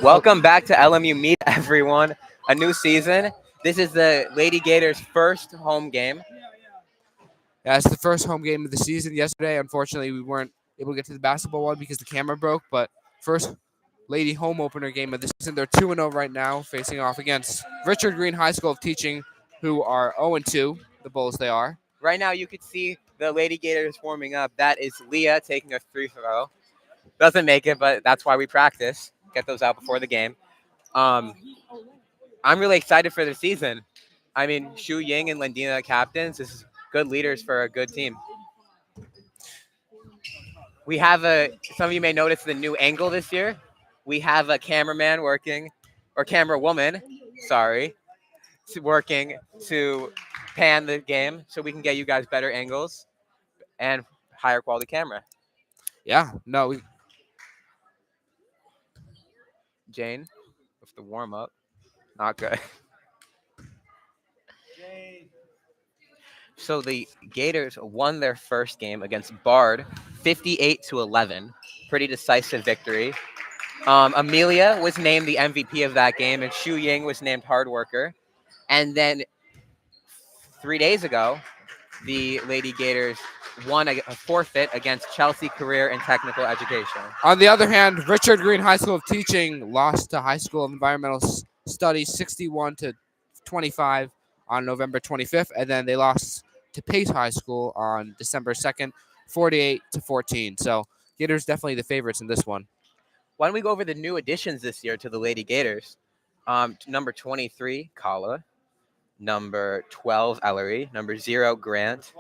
Welcome back to LMU Meet, everyone. A new season. This is the Lady Gators' first home game. Yeah, it's the first home game of the season. Yesterday, unfortunately, we weren't able to get to the basketball one because the camera broke. But first Lady home opener game of the season. They're 2-0 right now, facing off against Richard Green High School of Teaching, who are 0-2. The Bulls they are. Right now, you can see the Lady Gators warming up. That is Leah taking a free throw. Doesn't make it, but that's why we practice. Get those out before the game. Um, I'm really excited for the season. I mean, Shu Ying and Lendina captains. This is good leaders for a good team. We have some of you may notice the new angle this year. We have a cameraman working, or camera woman, sorry, working to pan the game so we can get you guys better angles and higher quality camera. Yeah, no, Jane, with the warm up, not good. So the Gators won their first game against Bard, 58-11. Pretty decisive victory. Amelia was named the MVP of that game, and Shu Ying was named hard worker. And then 3 days ago, the Lady Gators won a forfeit against Chelsea Career and Technical Education. On the other hand, Richard Green High School of Teaching lost to High School of Environmental Studies 61-25 on November 25th, and then they lost to Pace High School on December 2nd, 48-14. So Gators definitely the favorites in this one. Why don't we go over the new additions this year to the Lady Gators? Number 23, Kala. Number 12, Ellery. Number 0, Grant.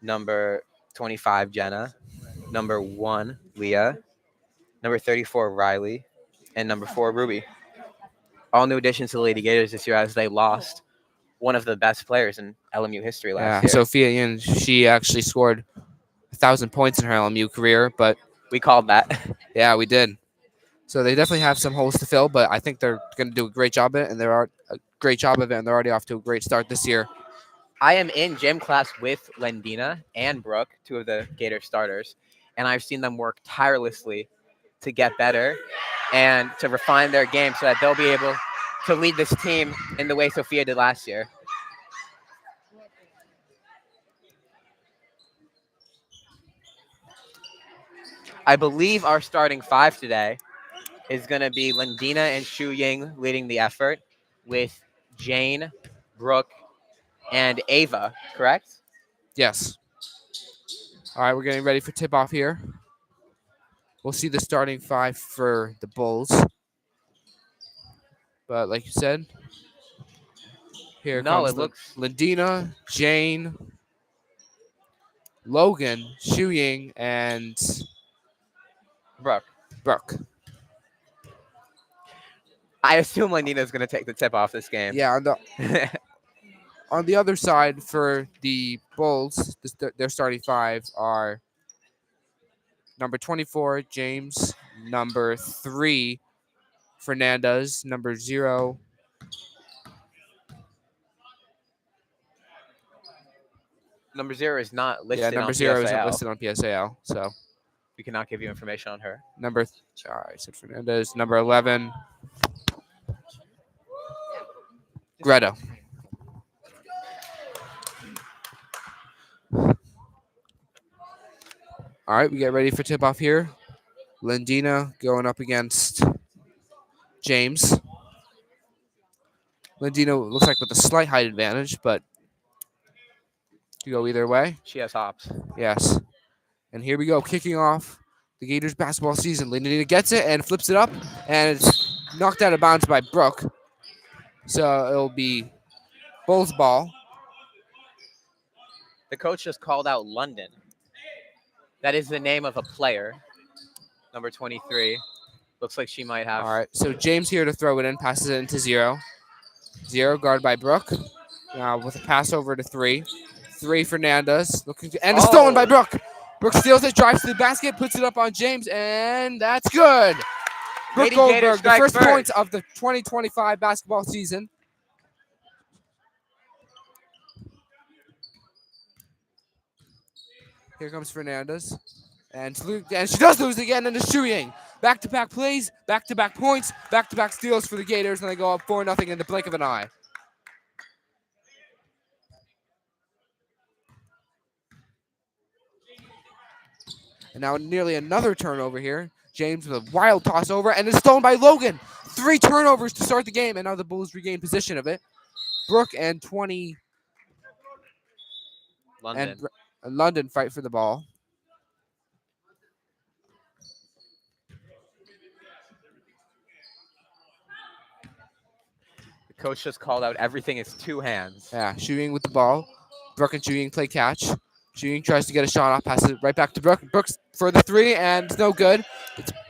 Number 25, Jenna. Number 1, Leah. Number 34, Riley. And number 4, Ruby. All new additions to the Lady Gators this year as they lost one of the best players in LMU history last year. Sophia Yin, she actually scored 1,000 points in her LMU career, but we called that. Yeah, we did. So they definitely have some holes to fill, but I think they're going to do a great job of it, and they're already off to a great start this year. I am in gym class with Lendina and Brooke, two of the Gator starters, and I've seen them work tirelessly to get better and to refine their game so that they'll be able to lead this team in the way Sophia did last year. I believe our starting five today is going to be Lendina and Shu Ying leading the effort with Jane, Brooke, and Ava, correct? Yes. All right, we're getting ready for tip-off here. We'll see the starting five for the Bulls. But like you said, here comes Lendina, Jane, Logan, Shu Ying, and Brooke. I assume Lendina's going to take the tip off this game. Yeah, on the other side for the Bulls, their starting five are number 24, James, number 3, Fernandez, number 0, number 0 is not listed. Yeah, number 0 isn't listed on PSAL, so we cannot give you information on her. I said Fernandez. Number 11, Greta. All right, we get ready for tip-off here. Lendina going up against James. Lendina looks like with a slight height advantage, but you go either way. She has hops. Yes. And here we go, kicking off the Gators basketball season. Lendina gets it and flips it up, and it's knocked out of bounds by Brooke. So it'll be Bulls ball. The coach just called out London. That is the name of a player. Number 23. Looks like she might have. All right, so James here to throw it in, passes it into 0. 0 guarded by Brooke. Now with a pass over to 3. 3 Fernandez. And it's stolen by Brooke. Brooke steals it, drives to the basket, puts it up on James, and that's good. Brooke Goldberg, the first points of the 2025 basketball season. Here comes Fernandez. And she does lose again, and it's Shuying. Back-to-back plays, back-to-back points, back-to-back steals for the Gators, and they go up 4-0 in the blink of an eye. And now nearly another turnover here. James with a wild toss over, and it's stolen by Logan. 3 turnovers to start the game, and now the Bulls regain possession of it. Brooke and 20 London. and London fight for the ball. The coach just called out everything is 2 hands. Yeah, Shuying with the ball. Brooke and Shuying play catch. Shuying tries to get a shot off, passes it right back to Brooke. Brooks for the 3, and it's no good.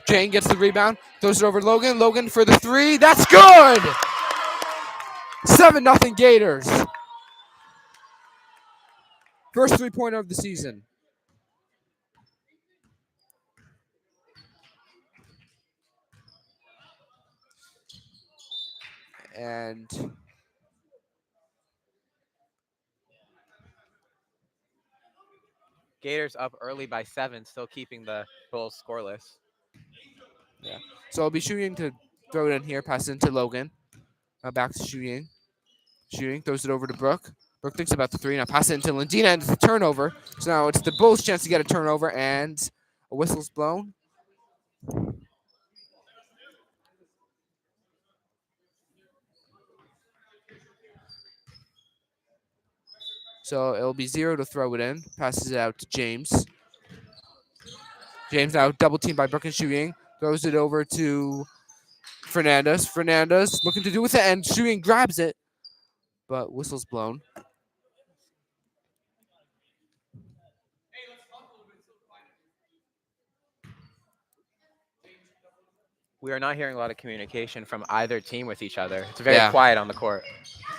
Jane gets the rebound, throws it over to Logan. Logan for the 3. That's good! 7-0 Gators. First 3-pointer of the season. And Gators up early by 7, still keeping the Bulls scoreless. yeah, so I'll be Shuying to throw it in here, pass it into Logan. Now back to Shuying. Shuying throws it over to Brooke. Brooke thinks about the 3. Now pass it into Lindina, and it's a turnover. So now it's the Bulls' chance to get a turnover, and a whistle's blown. So it'll be 0 to throw it in. Passes it out to James. James now double teamed by Brooke and Shuying. Throws it over to Fernandez. Fernandez looking to do with it, and Shuying grabs it, but whistle's blown. We are not hearing a lot of communication from either team with each other. It's very Yeah. quiet on the court.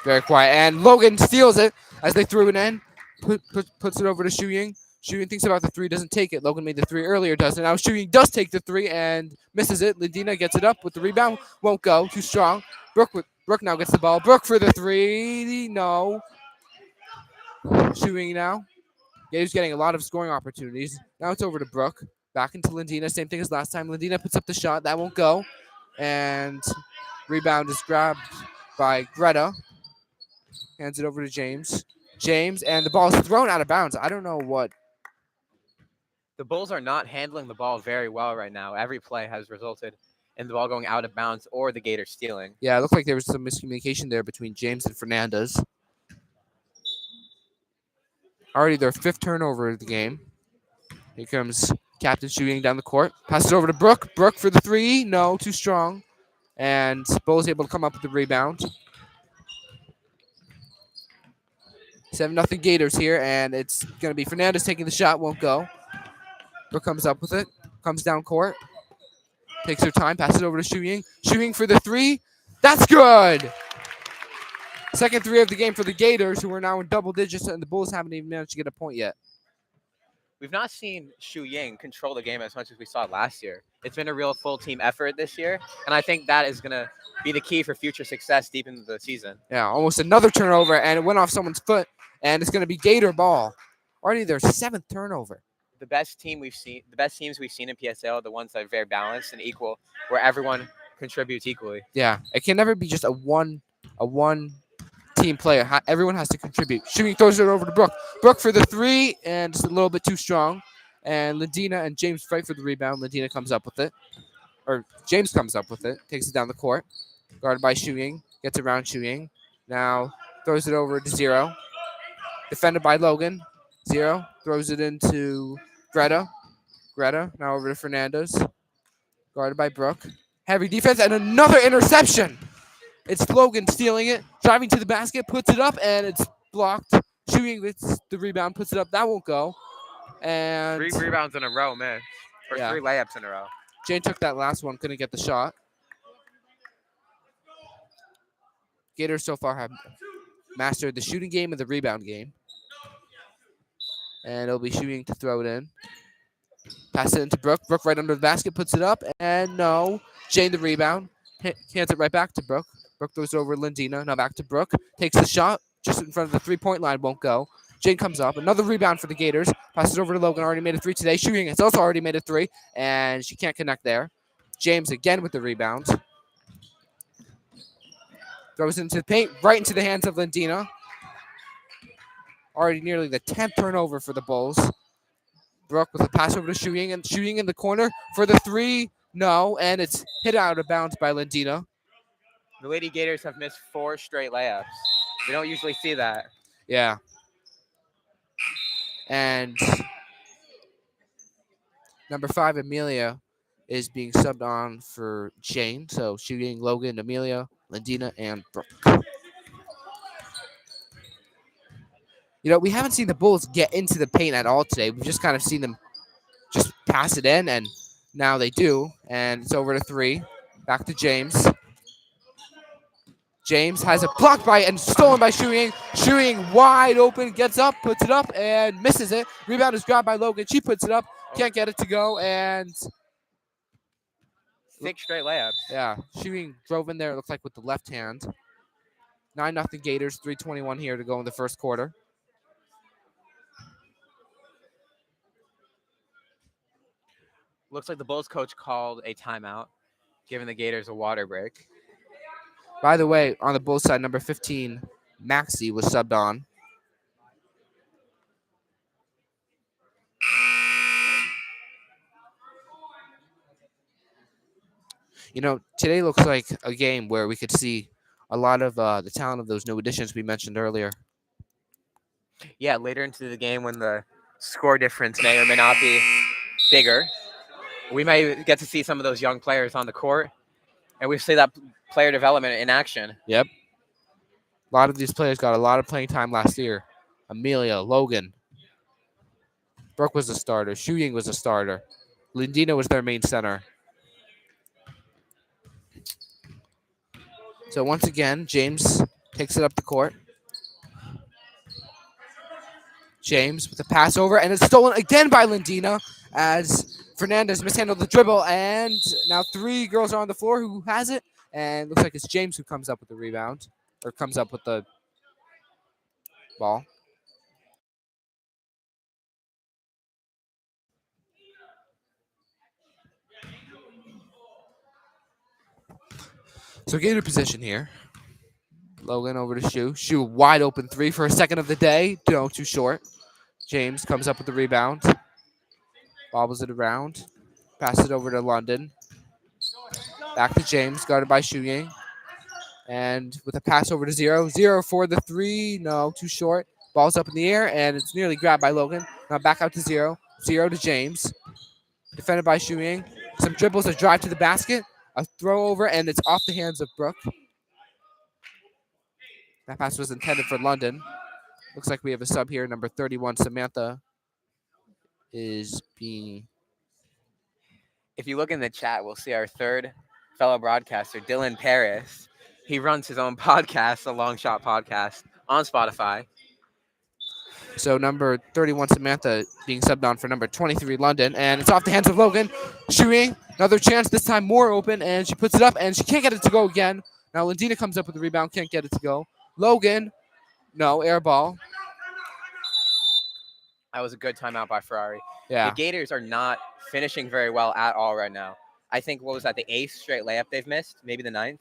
Very quiet. And Logan steals it as they threw it in. Puts it over to Shuying. Shuying thinks about the 3, doesn't take it. Logan made the 3 earlier, doesn't. Now Shuying does take the 3 and misses it. Lindina gets it up with the rebound. Won't go. Too strong. Brooke now gets the ball. Brooke for the 3. No. Shuying now. Gators getting a lot of scoring opportunities. Now it's over to Brooke. Back into Lindina. Same thing as last time. Lindina puts up the shot. That won't go. And rebound is grabbed by Greta. Hands it over to James. James, and the ball is thrown out of bounds. I don't know what. The Bulls are not handling the ball very well right now. Every play has resulted in the ball going out of bounds or the Gators stealing. Yeah, it looked like there was some miscommunication there between James and Fernandez. Already their 5th turnover of the game. Here comes Captain Shuying down the court. Passes it over to Brooke. Brooke for the 3. No, too strong. And Bull's able to come up with the rebound. 7-0 Gators here, and it's going to be Fernandez taking the shot. Won't go. Brooke comes up with it. Comes down court. Takes her time. Passes it over to Shuying. Shuying for the 3. That's good. Second 3 of the game for the Gators, who are now in double digits, and the Bulls haven't even managed to get a point yet. We've not seen Shuying control the game as much as we saw last year. It's been a real full team effort this year, and I think that is going to be the key for future success deep into the season. Yeah, almost another turnover, and it went off someone's foot, and it's going to be Gator ball. Already their 7th turnover. The best teams we've seen in PSL are the ones that are very balanced and equal, where everyone contributes equally. Yeah, it can never be just a one team player. Everyone has to contribute. Shuying throws it over to Brooke. Brooke for the 3, and just a little bit too strong. And Lindina and James fight for the rebound. Lindina comes up with it. Or James comes up with it. Takes it down the court. Guarded by Shuying. Gets around Shuying. Now throws it over to 0. Defended by Logan. 0. Throws it into Greta. Greta now over to Fernandez. Guarded by Brooke. Heavy defense and another interception. It's Logan stealing it, driving to the basket, puts it up, and it's blocked. Shuying gets the rebound, puts it up. That won't go. And 3 rebounds in a row, man. Or Yeah. 3 layups in a row. Jane took that last one, couldn't get the shot. Gators so far have mastered the shooting game and the rebound game. And it'll be Shuying to throw it in. Pass it into Brooke. Brooke right under the basket, puts it up, and no. Jane the rebound. Hands it right back to Brooke. Brooke throws over Lindina. Now back to Brooke. Takes the shot just in front of the 3-point line. Won't go. Jane comes up. Another rebound for the Gators. Passes over to Logan. Already made a three today. Shooting. It's also already made a three. And she can't connect there. James again with the rebound. Throws into the paint. Right into the hands of Lindina. Already nearly the 10th turnover for the Bulls. Brooke with a pass over to Shooting. And Shooting in the corner for the three. No. And it's hit out of bounds by Lindina. The Lady Gators have missed 4 straight layups. We don't usually see that. Yeah. And number 5, Amelia, is being subbed on for Jane. So Shooting, Logan, Amelia, Lindina, and Brooke. We haven't seen the Bulls get into the paint at all today. We've just kind of seen them just pass it in, and now they do. And it's over to 3. Back to James. James has it blocked by and stolen by Shooting. Shooting wide open, gets up, puts it up, and misses it. Rebound is grabbed by Logan. She puts it up, can't get it to go, and 6 straight layups. yeah, Shooting drove in there, it looks like with the left hand. 9-0 Gators, 3:21 here to go in the first quarter. Looks like the Bulls coach called a timeout, giving the Gators a water break. By the way, on the Bulls side, number 15, Maxie, was subbed on. Today looks like a game where we could see a lot of the talent of those new additions we mentioned earlier. Yeah, later into the game when the score difference may or may not be bigger, we may get to see some of those young players on the court, and we see that player development in action. Yep. A lot of these players got a lot of playing time last year. Amelia, Logan. Brooke was a starter. Shooting was a starter. Lindina was their main center. So once again, James takes it up the court. James with a pass over, and it's stolen again by Lindina as Fernandez mishandled the dribble, and now 3 girls are on the floor. Who has it? And looks like it's James who comes up with the rebound, or comes up with the ball. So Gator position here. Logan over to Shu. Shu wide open 3 for a second of the day. No, too short. James comes up with the rebound. Bobbles it around. Passes it over to London. Back to James, guarded by Shu Ying. And with a pass over to Zero. Zero for the 3. No, too short. Ball's up in the air, and it's nearly grabbed by Logan. Now back out to Zero. Zero to James. Defended by Shu Ying. Some dribbles, a drive to the basket. A throw over, and it's off the hands of Brooke. That pass was intended for London. Looks like we have a sub here. Number 31, Samantha, is being... If you look in the chat, we'll see our third fellow broadcaster, Dylan Paris. He runs his own podcast, the Long Shot Podcast, on Spotify. So number 31, Samantha, being subbed on for number 23, London. And it's off the hands of Logan. Shooting. Another chance, this time more open. And she puts it up, and she can't get it to go again. Now Lindina comes up with the rebound, can't get it to go. Logan, no, air ball. That was a good timeout by Ferrari. Yeah. The Gators are not finishing very well at all right now. I think, what was that, the 8th straight layup they've missed? Maybe the 9th?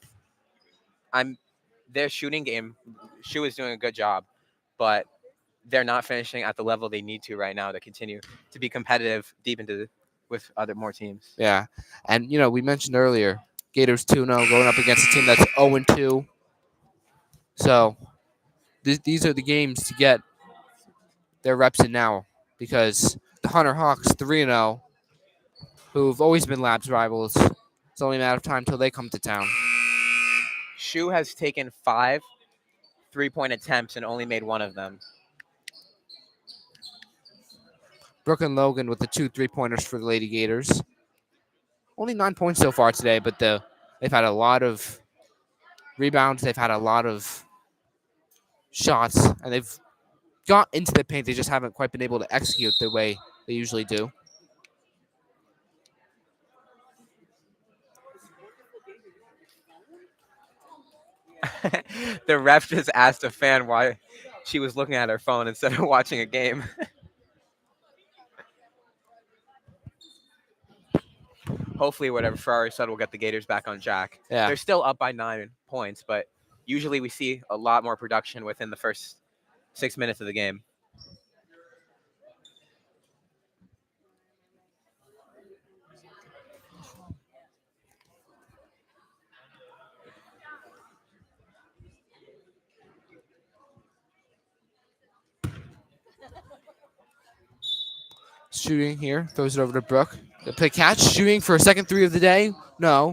Their shooting game, Shu is doing a good job, but they're not finishing at the level they need to right now to continue to be competitive deep into with more teams. Yeah. And, we mentioned earlier, Gators 2-0 going up against a team that's 0-2. So these are the games to get their reps in now, because the Hunter Hawks 3-0, who've always been Labs rivals, it's only a matter of time until they come to town. Shu has taken 5 3-point attempts and only made 1 of them. Brooke and Logan with the 2 3-pointers for the Lady Gators. Only 9 points so far today, but they've had a lot of rebounds. They've had a lot of shots, and they've got into the paint. They just haven't quite been able to execute the way they usually do. The ref just asked a fan why she was looking at her phone instead of watching a game. Hopefully, whatever Ferrari said will get the Gators back on track. Yeah. They're still up by 9 points, but usually we see a lot more production within the first 6 minutes of the game. Shooting here. Throws it over to Brooke. They play catch. Shooting for a second three of the day. No.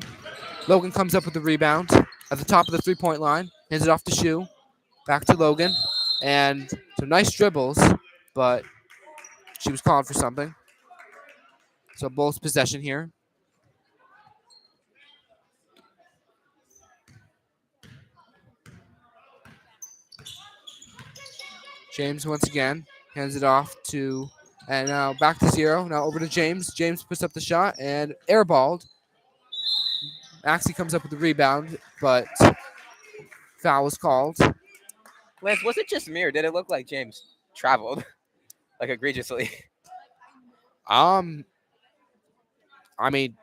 Logan comes up with the rebound at the top of the three-point line. Hands it off to Shu. Back to Logan. And some nice dribbles, but she was calling for something. So Bulls possession here. James once again hands it off to, and now back to zero. Now over to James. James puts up the shot and airballed. Maxie comes up with the rebound, but foul was called. Lance, was it just me or did it look like James traveled like egregiously? I mean,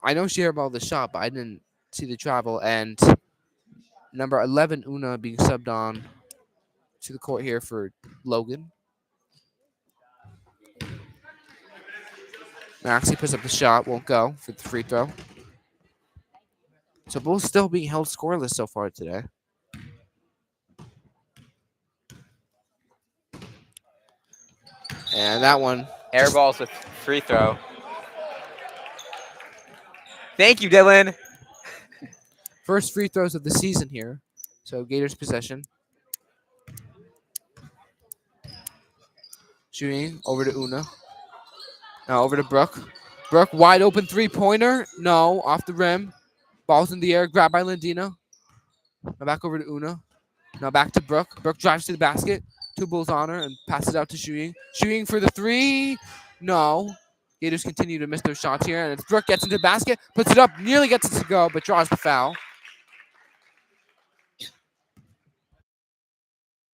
I know she airballed the shot, but I didn't see the travel. And number 11, Una, being subbed on to the court here for Logan. Maxie puts up the shot, won't go for the free throw. So Bulls still being held scoreless so far today. And that one. Air balls with free throw. Thank you, Dylan. First free throws of the season here. So Gators possession. Shooting over to Una. Now over to Brooke. Brooke, wide open three-pointer. No, off the rim. Ball's in the air, grabbed by Lindina. Now back over to Una. Now back to Brooke. Brooke drives to the basket. Two Bulls on her and passes out to Shooting. Shooting for the three. No. Gators continue to miss their shots here. And it's Brooke gets into the basket, puts it up, nearly gets it to go, but draws the foul.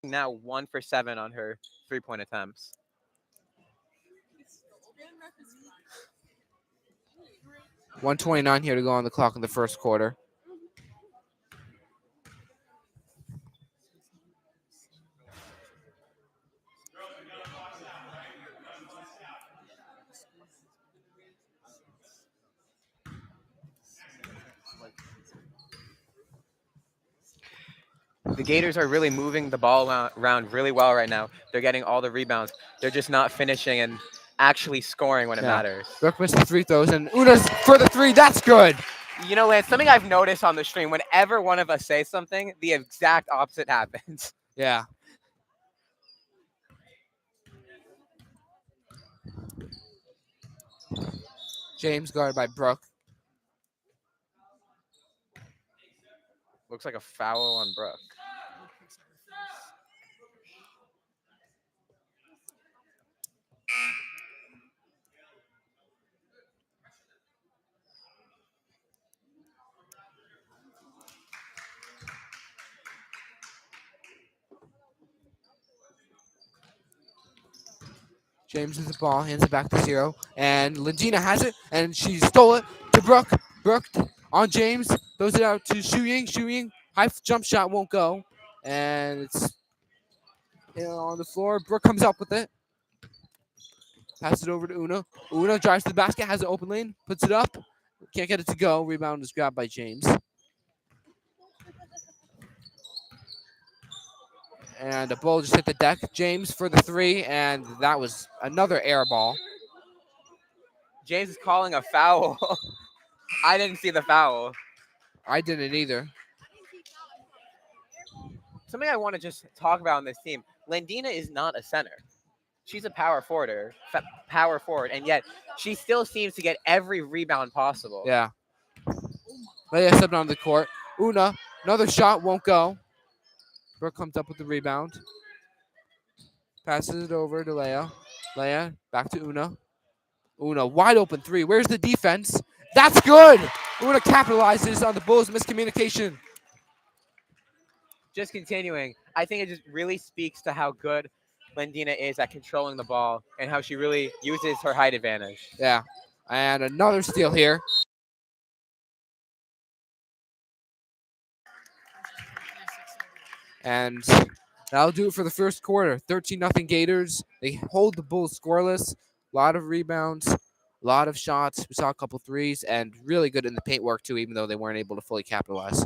Now 1 for 7 on her three-point attempts. $1:29 here to go on the clock in the first quarter. The Gators are really moving the ball around really well right now. They're getting all the rebounds. They're just not finishing and actually scoring when it matters. Brooke missed the free throws, and Una's for the three. That's good. You know, Lance, something I've noticed on the stream, whenever one of us says something, the exact opposite happens. Yeah. James guarded by Brooke. Looks like a foul on Brooke. James with the ball, hands it back to zero. And Lindina has it, and she stole it to Brooke. Brooke on James, throws it out to Shu Ying. Shu Ying, high jump shot won't go. And it's on the floor. Brooke comes up with it. Passes it over to Una. Una drives to the basket, has an open lane, puts it up. Can't get it to go. Rebound is grabbed by James. And the ball just hit the deck. James for the three, and that was another air ball. James is calling a foul. I didn't see the foul. I didn't either. Something I want to just talk about on this team. Lindina is not a center. She's a power forward, and yet she still seems to get every rebound possible. Yeah. Leia stepped onto the court. Una, another shot, won't go. Brooke comes up with the rebound. Passes it over to Leia. Leia, back to Una. Una, wide open three. Where's the defense? That's good! Una capitalizes on the Bulls' miscommunication. just continuing, I think it just really speaks to how good Lendina is at controlling the ball and how she really uses her height advantage. Yeah. And another steal here. And that'll do it for the first quarter. 13-0 Gators. They hold the Bulls scoreless. A lot of rebounds, a lot of shots. We saw a couple threes, and really good in the paint work, too, even though they weren't able to fully capitalize.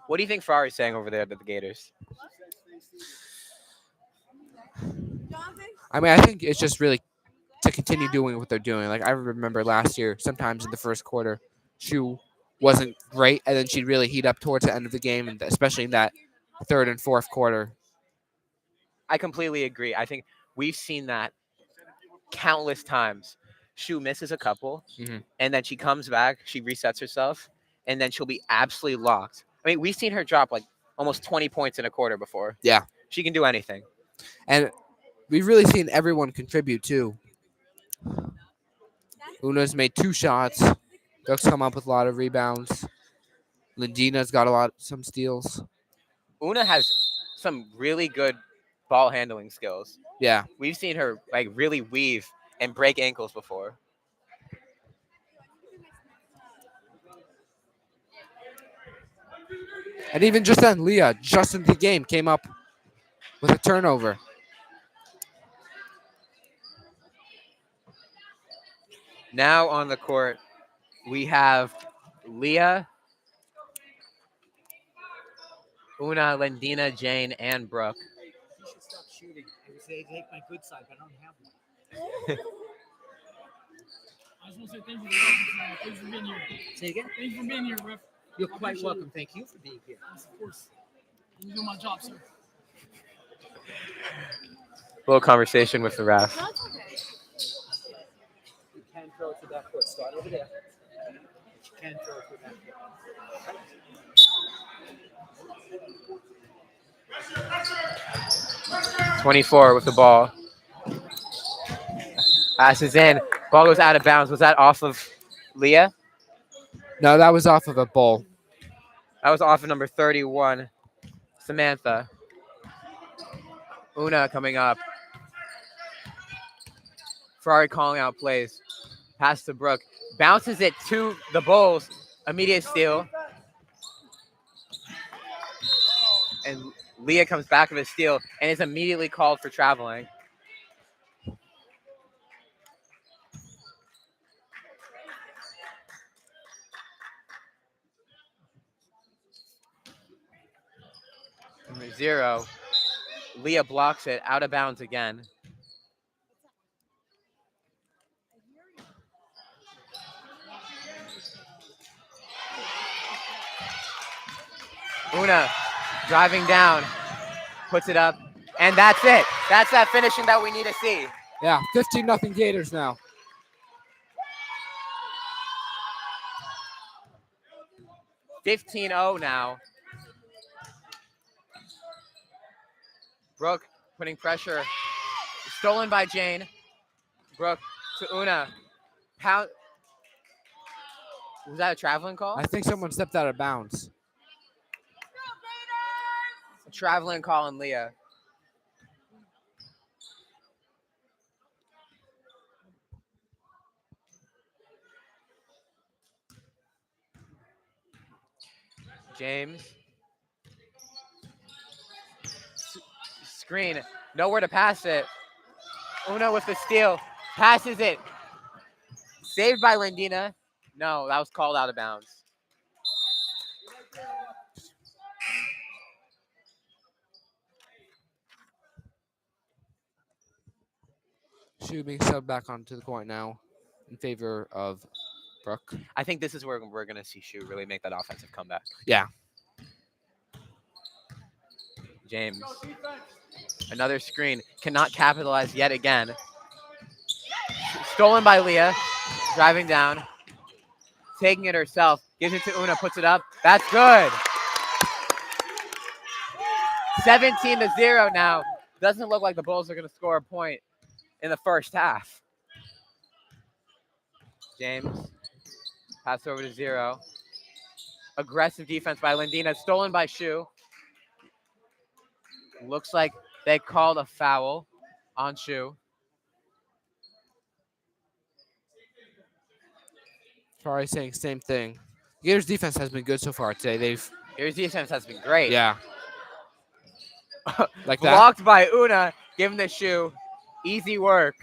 What do you think Ferrari's saying over there to the Gators? I mean, I think it's just really to continue doing what they're doing. Like, I remember last year, sometimes in the first quarter, Shu wasn't great, and then she'd really heat up towards the end of the game, and especially in that third and fourth quarter. I completely agree. I think we've seen that countless times. Shu misses a couple, Mhm. and then she comes back, she resets herself, and then she'll be absolutely locked. I mean, we've seen her drop like almost 20 points in a quarter before. Yeah. She can do anything. And we've really seen everyone contribute, too. Una's made 2 shots. Ducks come up with a lot of rebounds. Lindina's got some steals. Una has some really good ball handling skills. Yeah. We've seen her like really weave and break ankles before. And even just then, Leah, just in the game, came up with a turnover. Now on the court, we have Leah, Una, Lendina, Jane, and Brooke. You should stop shooting. They take my good side, but I don't have one. I just want to say thank you for being here. Say again? Thank you for being here, Ref. You're quite welcome. Thank you for being here. Yes, of course. You do my job, sir. Little conversation with the ref. You can throw it to that foot. Start over there. You can throw it to that foot. 24 with the ball. Passes in. Ball goes out of bounds. Was that off of Leah? No, that was off of a ball. That was off of number 31, Samantha. Una coming up. Ferrari calling out plays. Pass to Brooke. Bounces it to the Bulls. Immediate steal. And Leah comes back with a steal and is immediately called for traveling. Number 0. Leah blocks it out of bounds again. Una driving down, puts it up, and that's it. That's that finishing that we need to see. Yeah, 15-0 Gators now. $15-0 now. Brooke putting pressure. Stolen by Jane. Brooke to Una. Pound. Was that a traveling call? I think someone stepped out of bounds. A traveling call on Leah. James. Screen. Nowhere to pass it. Una with the steal. Passes it. Saved by Lendina. No, that was called out of bounds. Shu being subbed back onto the court now in favor of Brooke. I think this is where we're going to see Shu really make that offensive comeback. Yeah. James. Another screen. Cannot capitalize yet again. Stolen by Leah. Driving down. Taking it herself. Gives it to Una. Puts it up. That's good. 17-0 now. Doesn't look like the Bulls are going to score a point. in the first half. James, pass over to Zero. Aggressive defense by Lindina, stolen by Shu. Looks like they called a foul on Shu. Ferrari saying same thing. Gators defense has been good so far today. Gators defense has been great. Yeah. Like that. Blocked by Una, giving the Shu. Easy work.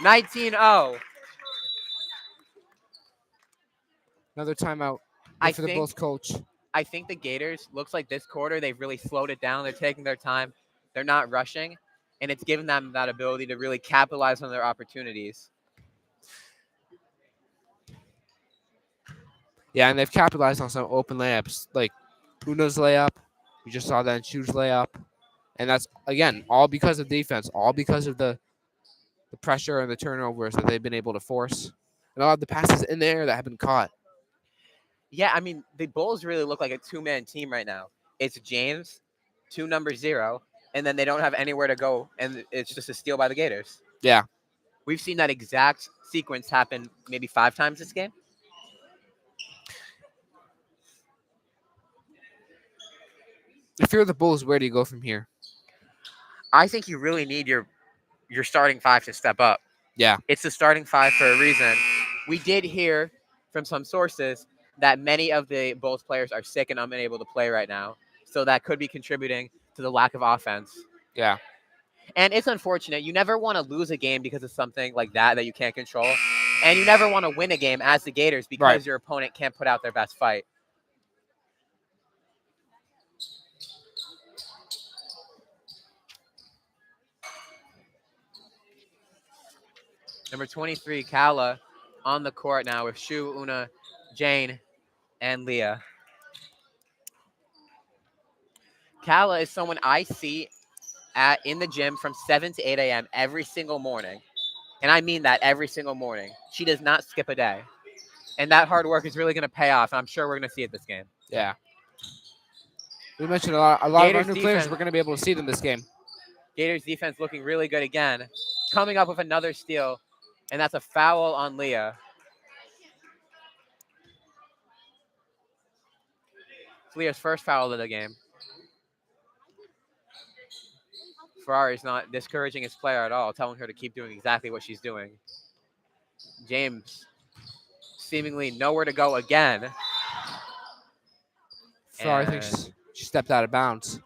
19-0. Another timeout. I For the think Bulls coach. I think the Gators, looks like this quarter, they've really slowed it down. They're taking their time. They're not rushing. And it's given them that ability to really capitalize on their opportunities. Yeah, and they've capitalized on some open layups, like Una's layup. We just saw that in Shu's layup. And that's, again, all because of defense, all because of the pressure and the turnovers that they've been able to force. And a lot of the passes in there that have been caught. Yeah, I mean, the Bulls really look like a two-man team right now. It's James, 2-0, and then they don't have anywhere to go, and it's just a steal by the Gators. Yeah. We've seen that exact sequence happen maybe 5 times this game. If you're the Bulls, where do you go from here? I think you really need your starting 5 to step up. Yeah. It's the starting 5 for a reason. We did hear from some sources that many of the Bulls players are sick and unable to play right now. So that could be contributing to the lack of offense. Yeah. And it's unfortunate. You never want to lose a game because of something like that you can't control. And you never want to win a game as the Gators because your opponent can't put out their best fight. Number 23, Kala, on the court now with Shu, Una, Jane, and Leah. Kala is someone I see in the gym from 7 to 8 a.m. every single morning. And I mean that every single morning. She does not skip a day. And that hard work is really going to pay off. And I'm sure we're going to see it this game. Yeah. We mentioned a lot of our new players we're going to be able to see them this game. Gators defense looking really good again. Coming up with another steal. And that's a foul on Leah. It's Leah's first foul of the game. Ferrari's not discouraging his player at all, telling her to keep doing exactly what she's doing. James seemingly nowhere to go again. Ferrari thinks she stepped out of bounds.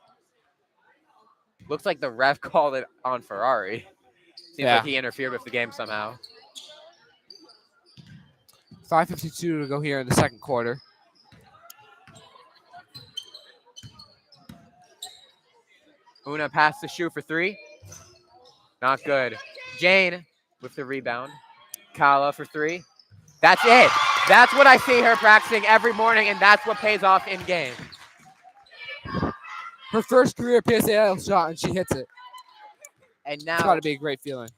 Looks like the ref called it on Ferrari. Seems like he interfered with the game somehow. 5:52 to go here in the second quarter. Una passed the Shu for 3. Not good. Jane with the rebound. Kala for 3. That's it. That's what I see her practicing every morning, and that's what pays off in game. Her first career PSAL shot, and she hits it. And now it's got to be a great feeling.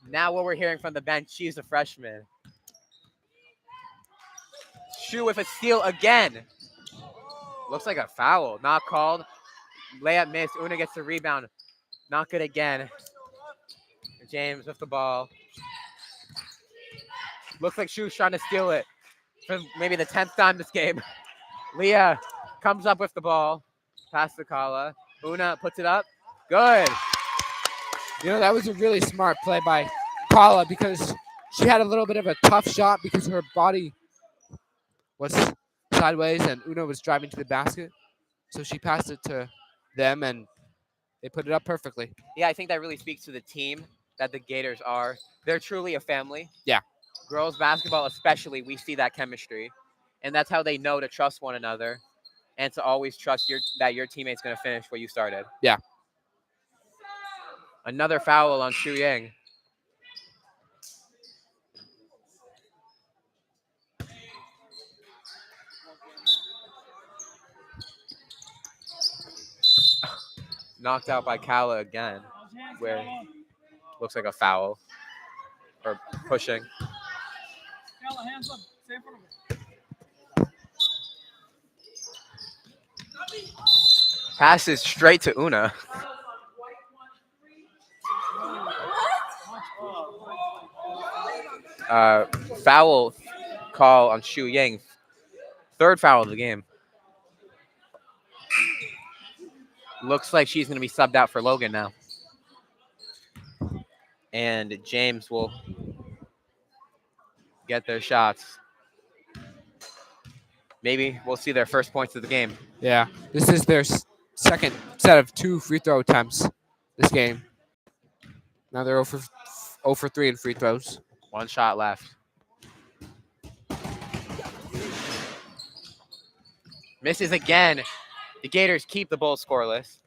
Now what we're hearing from the bench, she's a freshman. Shu with a steal again. Looks like a foul. Not called. Layup missed. Una gets the rebound. Not good again. James with the ball. Looks like Shu's trying to steal it for maybe the 10th time this game. Leah comes up with the ball. Pass to Kala. Una puts it up. Good. You know, that was a really smart play by Kala because she had a little bit of a tough shot because her body was sideways and Una was driving to the basket. So she passed it to them and they put it up perfectly. Yeah, I think that really speaks to the team that the Gators are. They're truly a family. Yeah. Girls basketball especially, we see that chemistry. And that's how they know to trust one another and to always trust that your teammate's going to finish what you started. Yeah. Another foul on Shu Yang. Knocked out by Kala again, where looks like a foul or pushing. Passes straight to Una. Foul call on Shu Yang. Third foul of the game. Looks like she's going to be subbed out for Logan now. And James will get their shots. Maybe we'll see their first points of the game. Yeah, this is their second set of 2 free throw attempts this game. Now they're 0 for 3 in free throws. One shot left. Misses again. The Gators keep the Bulls scoreless.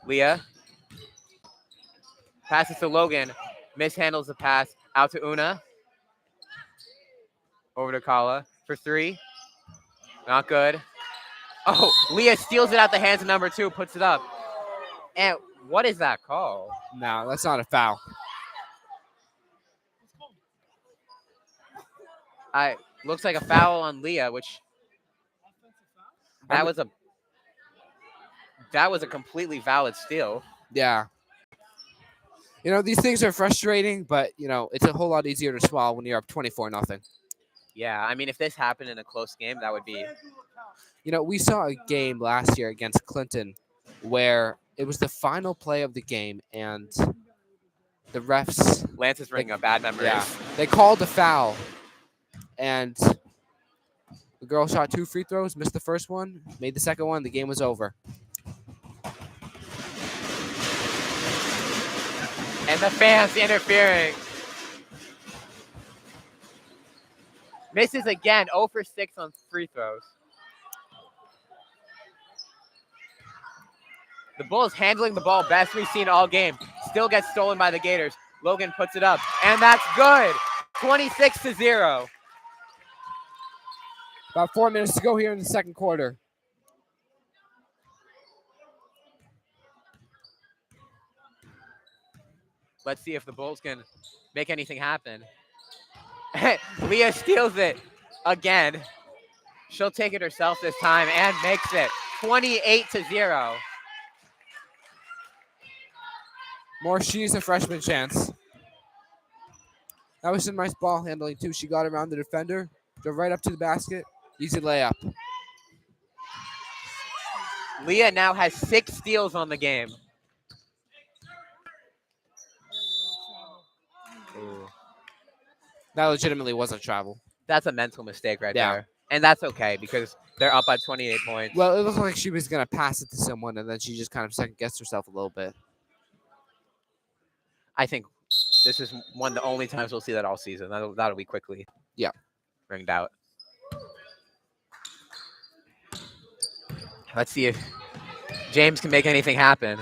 Leah passes to Logan. Mishandles the pass. Out to Una. Over to Kala for 3. Not good. Oh, Leah steals it out the hands of number 2, puts it up. And what is that call? No, that's not a foul. Looks like a foul on Leah, which that was a completely valid steal. Yeah. These things are frustrating, but it's a whole lot easier to swallow when you're up 24-0. Yeah, I mean, if this happened in a close game, that would be. We saw a game last year against Clinton where it was the final play of the game, and the refs. Lance is bringing up bad memories. Yeah, they called a foul, and the girl shot 2 free throws, missed the first one, made the second one. The game was over. And the fans interfering. Misses again, 0 for 6 on free throws. The Bulls handling the ball best we've seen all game. Still gets stolen by the Gators. Logan puts it up, and that's good. 26-0. About 4 minutes to go here in the second quarter. Let's see if the Bulls can make anything happen. Leah steals it again. She'll take it herself this time and makes it 28-0. More she's a freshman chance. That was some nice ball handling too. She got around the defender, drove right up to the basket, easy layup. Leah now has 6 steals on the game. Ooh. That legitimately wasn't travel. That's a mental mistake right Yeah. there. And that's okay because they're up by 28 points. Well, it looked like she was going to pass it to someone, and then she just kind of second-guessed herself a little bit. I think this is one of the only times we'll see that all season. That'll be quickly ringed out. Let's see if James can make anything happen.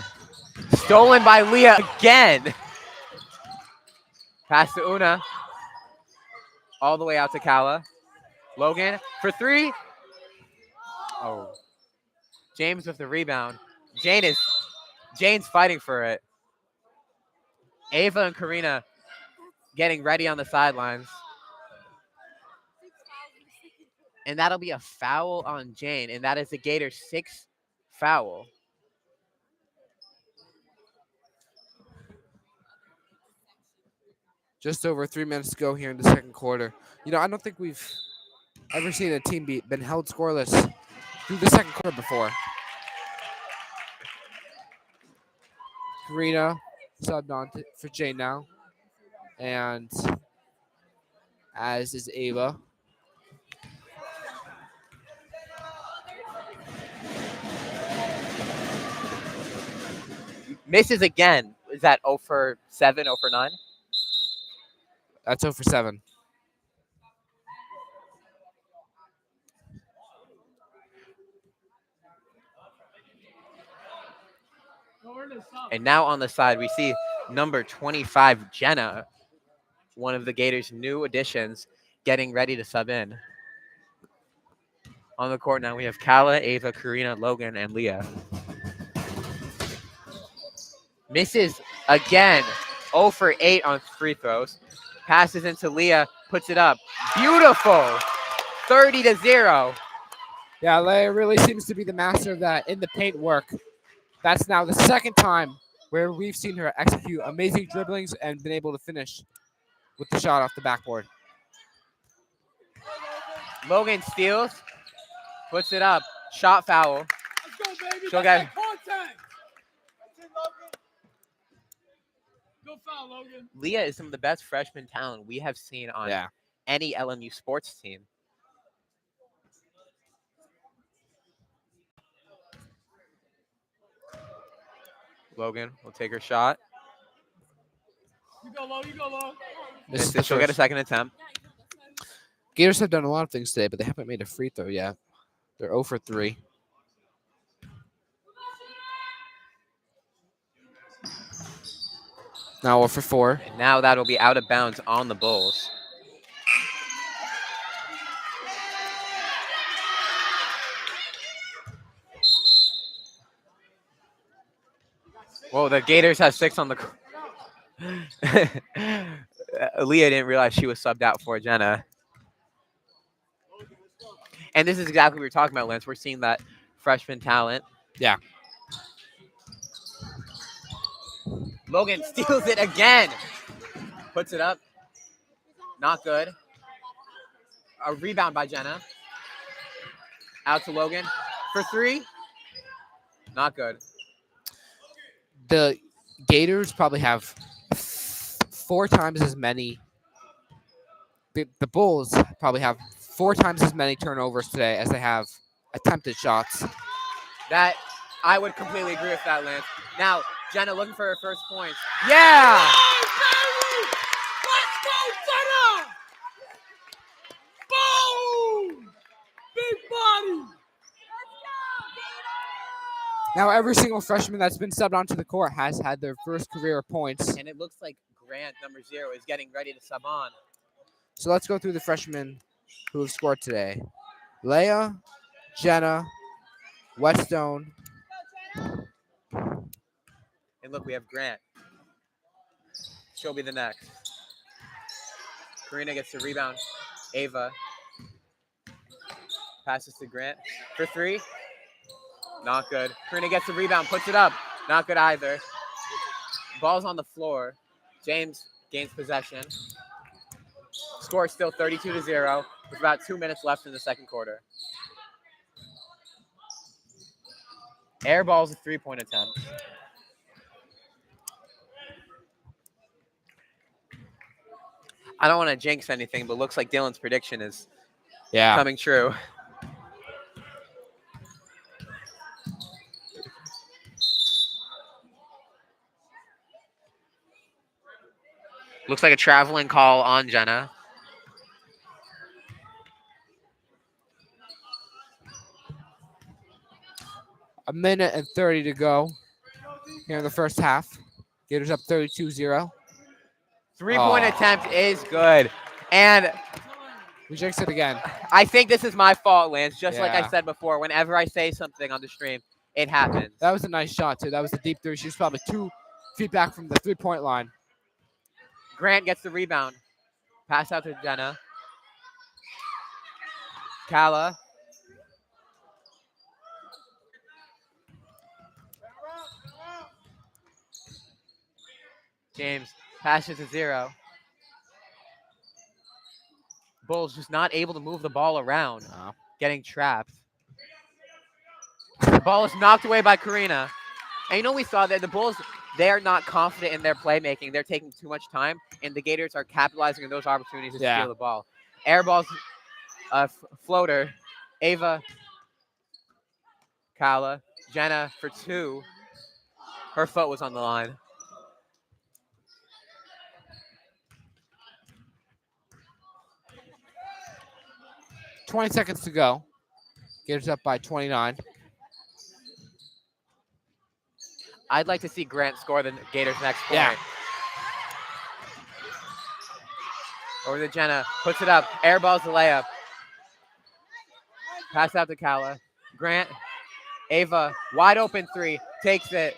Stolen by Leah again. Pass to Una. All the way out to Kala. Logan for 3. Oh. James with the rebound. Jane's fighting for it. Ava and Karina getting ready on the sidelines. And that'll be a foul on Jane. And that is the Gators' 6th foul. Just over 3 minutes to go here in the second quarter. I don't think we've ever seen a team been held scoreless through the second quarter before. Karina subbed on for Jane now. And as is Ava. Misses again. Is that 0 for 7, 0 for 9? That's 0 for 7. And now on the side, we see number 25, Jenna, one of the Gators' new additions, getting ready to sub in. On the court now, we have Kala, Ava, Karina, Logan, and Leah. Misses again. 0 for 8 on free throws. Passes into Leah, puts it up. Beautiful. 30-0. Yeah, Leah really seems to be the master of that in the paint work. That's now the second time where we've seen her execute amazing dribblings and been able to finish with the shot off the backboard. Logan steals, puts it up. Shot foul. Let's go, baby. She'll That's get- that contact. Go foul, Logan. Leah is some of the best freshman talent we have seen on Yeah. any LMU sports team. Logan will take her shot. You go low. You go low. This is Misses. the She'll get a first. second attempt. Gators have done a lot of things today, but they haven't made a free throw yet. They're 0 for 3. Now 0 for 4. And now that'll be out of bounds on the Bulls. Well, the Gators have 6 on the court. Leah didn't realize she was subbed out for Jenna. And this is exactly what we were talking about, Lance. We're seeing that freshman talent. Yeah. Logan steals it again. Puts it up. Not good. A rebound by Jenna. Out to Logan for 3. Not good. The Gators probably have 4 times as many. The Bulls probably have 4 times as many turnovers today as they have attempted shots. That I would completely agree with that, Lance. Now, Jenna looking for her first points. Yeah. Baby! Let's go, Jenna! Boom! Big body! Now every single freshman that's been subbed onto the court has had their first career points. And it looks like Grant, number 0, is getting ready to sub on. So let's go through the freshmen who have scored today. Leia, Jenna, Whetstone. And look, we have Grant. She'll be the next. Karina gets the rebound. Ava passes to Grant for 3. Not good. Karina gets the rebound, puts it up. Not good either. Ball's on the floor. James gains possession. Score is still 32-0 with about 2 minutes left in the second quarter. Air ball's a 3-point attempt. I don't want to jinx anything, but looks like Dylan's prediction is coming true. Looks like a traveling call on Jenna. A minute and 30 to go here in the first half. Gators up 32-0. 3-point attempt is good. And We jinxed it again. I think this is my fault, Lance. Just like I Yeah. said before, whenever I say something on the stream, it happens. That was a nice shot, too. That was a deep 3. She was probably 2 feet back from the 3-point line. Grant gets the rebound. Pass out to Jenna. Kala. James passes to 0. Bulls just not able to move the ball around. No. Getting trapped. The ball is knocked away by Karina. And you know, we saw that the Bulls, they are not confident in their playmaking. They're taking too much time, and the Gators are capitalizing on those opportunities to steal the ball. Air balls, floater. Ava, Kala, Jenna for 2. Her foot was on the line. $20 seconds to go. Gators up by 29. I'd like to see Grant score the Gators' next point. Yeah. Over to Jenna, puts it up. Air balls the layup. Pass out to Kala. Grant, Ava, wide open 3, takes it.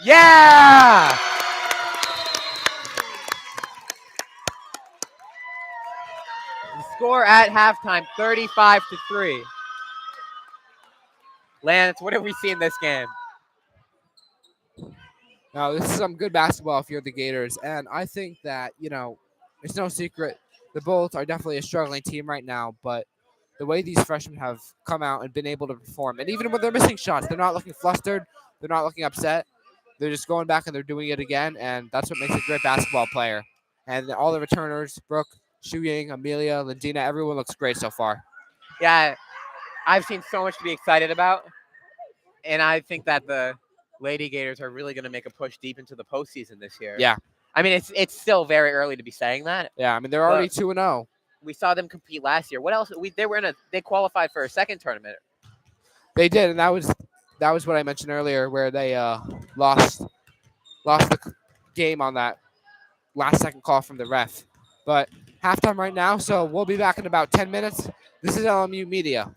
Yeah! The score at halftime, 35-3. Lance, what have we seen this game? Now, this is some good basketball if you're the Gators. And I think that, It's no secret the Bolts are definitely a struggling team right now, but the way these freshmen have come out and been able to perform, and even when they're missing shots, they're not looking flustered, they're not looking upset. They're just going back and they're doing it again, and that's what makes a great basketball player. And all the returners, Brooke, Shu Ying, Amelia, Lindina, everyone looks great so far. Yeah, I've seen so much to be excited about, and I think that the Lady Gators are really going to make a push deep into the postseason this year. Yeah, I mean, it's still very early to be saying that. yeah. I mean, they're already But 2-0. we saw them compete last year. What else? They qualified for a second tournament. They did, and that was what I mentioned earlier, where they lost the game on that last second call from the ref. But halftime right now, so we'll be back in about 10 minutes. This is LMU Media.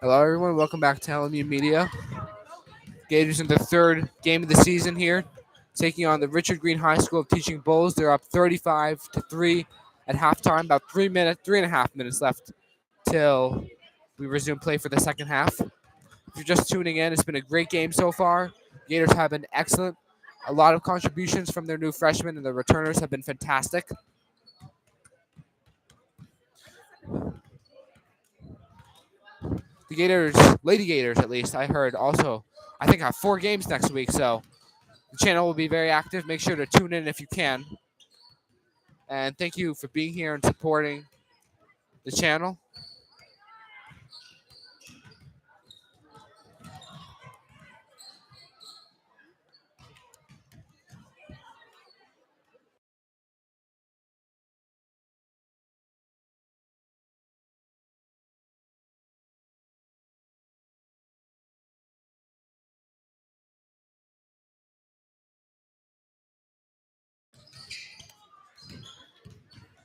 Hello, everyone. Welcome back to LMU Media. Gators in the third game of the season here, taking on the Richard Green High School of Teaching Bulls. They're up 35-3 at halftime. About 3.5 minutes left till we resume play for the second half. If you're just tuning in, it's been a great game so far. Gators have been excellent. A lot of contributions from their new freshmen, and the returners have been fantastic. The Gators, Lady Gators at least, I heard also, I think have 4 games next week, so the channel will be very active. Make sure to tune in if you can. And thank you for being here and supporting the channel.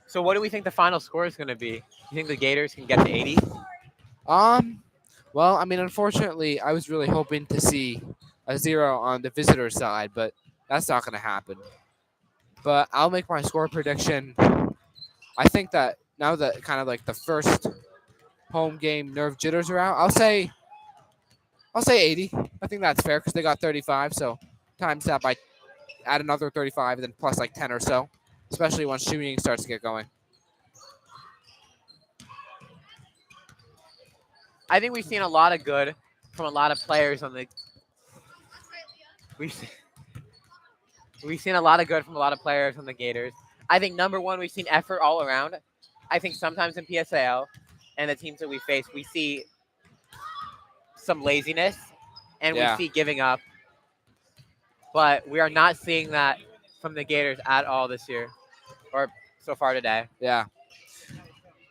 So what do we think the final score is going to be? You think the Gators can get to 80? Well, I mean, unfortunately, I was really hoping to see a 0 on the visitor side, but that's not going to happen. But I'll make my score prediction. I think that now that kind of like the first home game nerve jitters are out, I'll say 80. I think that's fair because they got 35, so times that by add another 35 and then plus like 10 or so, especially once shooting starts to get going. I think we've seen a lot of good from a lot of players on the. We've we've seen a lot of good from a lot of players on the Gators. I think number one, we've seen effort all around. I think sometimes in PSAL and the teams that we face, we see some laziness and Yeah. we see giving up. But we are not seeing that from the Gators at all this year or so far today. Yeah.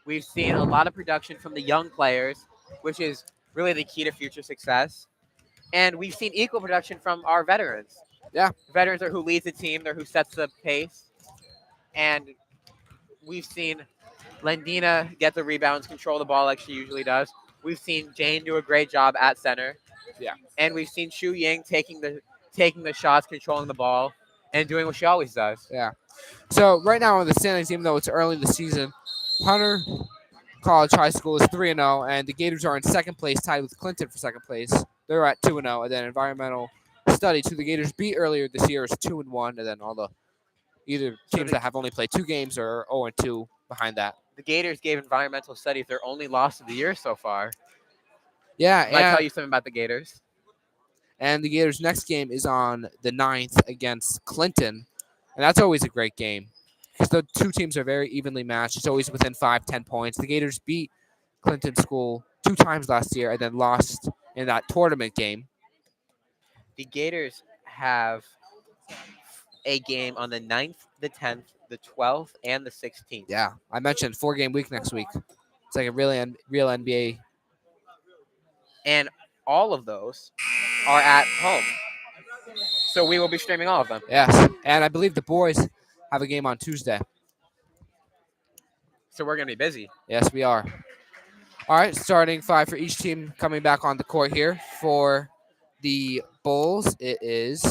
We've seen a lot of production from the young players, which is really the key to future success. And we've seen equal production from our veterans. Yeah. Veterans are who leads the team, they're who sets the pace. And we've seen Lendina get the rebounds, control the ball like she usually does. We've seen Jane do a great job at center. Yeah. And we've seen Shu Ying taking the shots, controlling the ball, and doing what she always does. Yeah. So right now in the standings, even though it's early in the season, Hunter College High School is 3-0, and the Gators are in second place, tied with Clinton for second place. They're at 2-0, and then Environmental Studies, who the Gators beat earlier this year, is 2-1, and then all the either teams that have only played 2 games or 0-2 behind that. The Gators gave Environmental Studies their only loss of the year so far. Yeah, Might tell you something about the Gators. And the Gators' next game is on the 9th against Clinton, and that's always a great game because the two teams are very evenly matched. It's always within 5-10 points. The Gators beat Clinton School 2 times last year and then lost in that tournament game. The Gators have a game on the 9th, the 10th, the 12th, and the 16th. Yeah, I mentioned 4-game week next week. It's like a real NBA. And all of those are at home. So we will be streaming all of them. Yes, and I believe the boys have a game on Tuesday. So we're going to be busy. Yes, we are. All right, starting 5 for each team coming back on the court here. For the Bulls, it is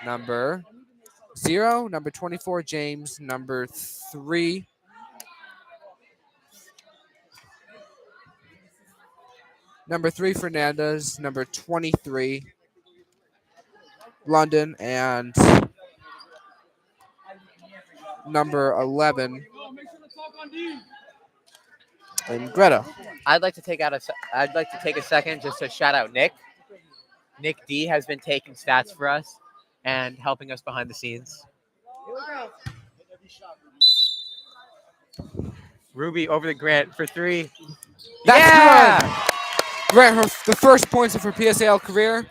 number 0, number 24, James, number 3. Number 3, Fernandez, number 23, London, and number 11, and Greta. I'd like to take a second just to shout out Nick. Nick D has been taking stats for us and helping us behind the scenes. Ruby over the Grant for 3. That's good. Grant, the first points of her PSAL career.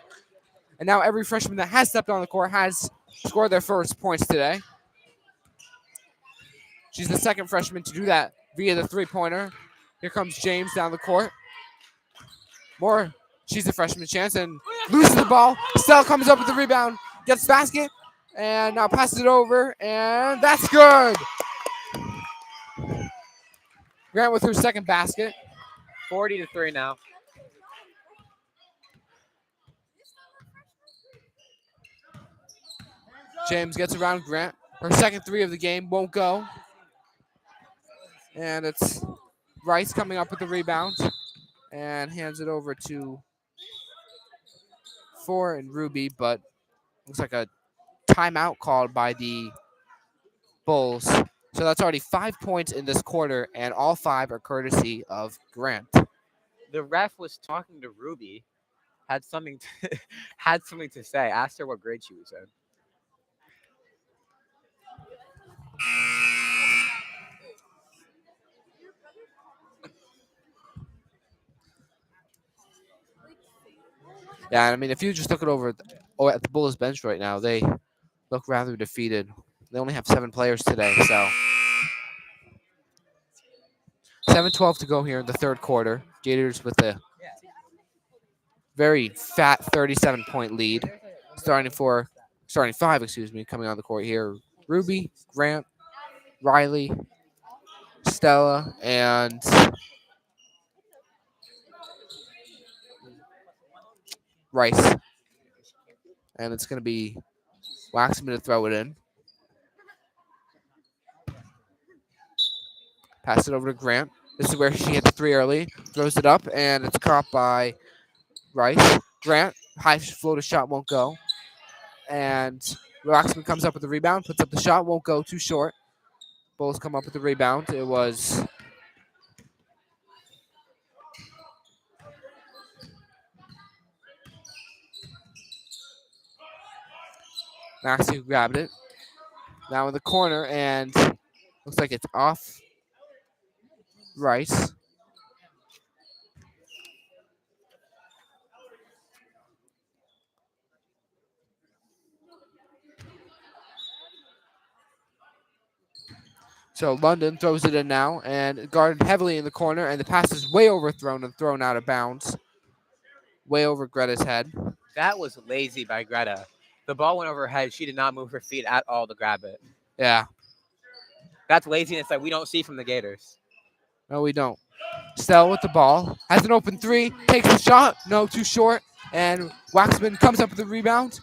And now every freshman that has stepped on the court has scored their first points today. She's the second freshman to do that via the 3-pointer. Here comes James down the court. She's the freshman chance and loses the ball. Stella comes up with the rebound, gets the basket, and now passes it over, and that's good. Grant with her second basket. 40-3 now. James gets around Grant. Her second three of the game won't go. And it's Rice coming up with the rebound and hands it over to Four and Ruby, but looks like a timeout called by the Bulls. So that's already 5 points in this quarter, and all 5 are courtesy of Grant. The ref was talking to Ruby, had something to, had something to say. Asked her what grade she was in. Yeah, I mean, if you just look it over at the Bulls bench right now, they look rather defeated. They only have 7 players today, so 7:12 to go here in the third quarter. Gators with a very fat 37-point lead, starting 5, coming on the court here. Ruby, Grant, Riley, Stella, and Rice. And it's going to be Waxman to throw it in. Pass it over to Grant. This is where she hit the 3 early. Throws it up, and it's caught by Rice. Grant, high floater shot won't go. And Waxman comes up with the rebound, puts up the shot, won't go, too short. Bulls come up with the rebound. It was Maxie who grabbed it. Now in the corner, and looks like it's off Rice. So London throws it in now and guarded heavily in the corner, and the pass is way overthrown and thrown out of bounds. Way over Greta's head. That was lazy by Greta. The ball went over her head. She did not move her feet at all to grab it. Yeah. That's laziness that we don't see from the Gators. No, we don't. Stell with the ball. Has an open 3. Takes the shot. No, too short. And Waxman comes up with the rebound.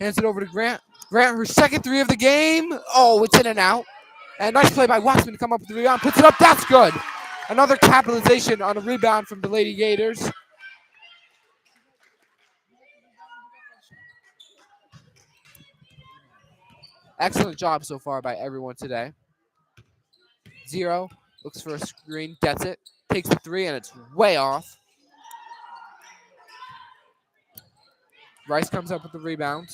Hands it over to Grant. Grant, her second 3 of the game. Oh, it's in and out. And nice play by Waxman to come up with the rebound. Puts it up. That's good. Another capitalization on a rebound from the Lady Gators. Excellent job so far by everyone today. 0. Looks for a screen. Gets it. Takes the 3, and it's way off. Rice comes up with the rebound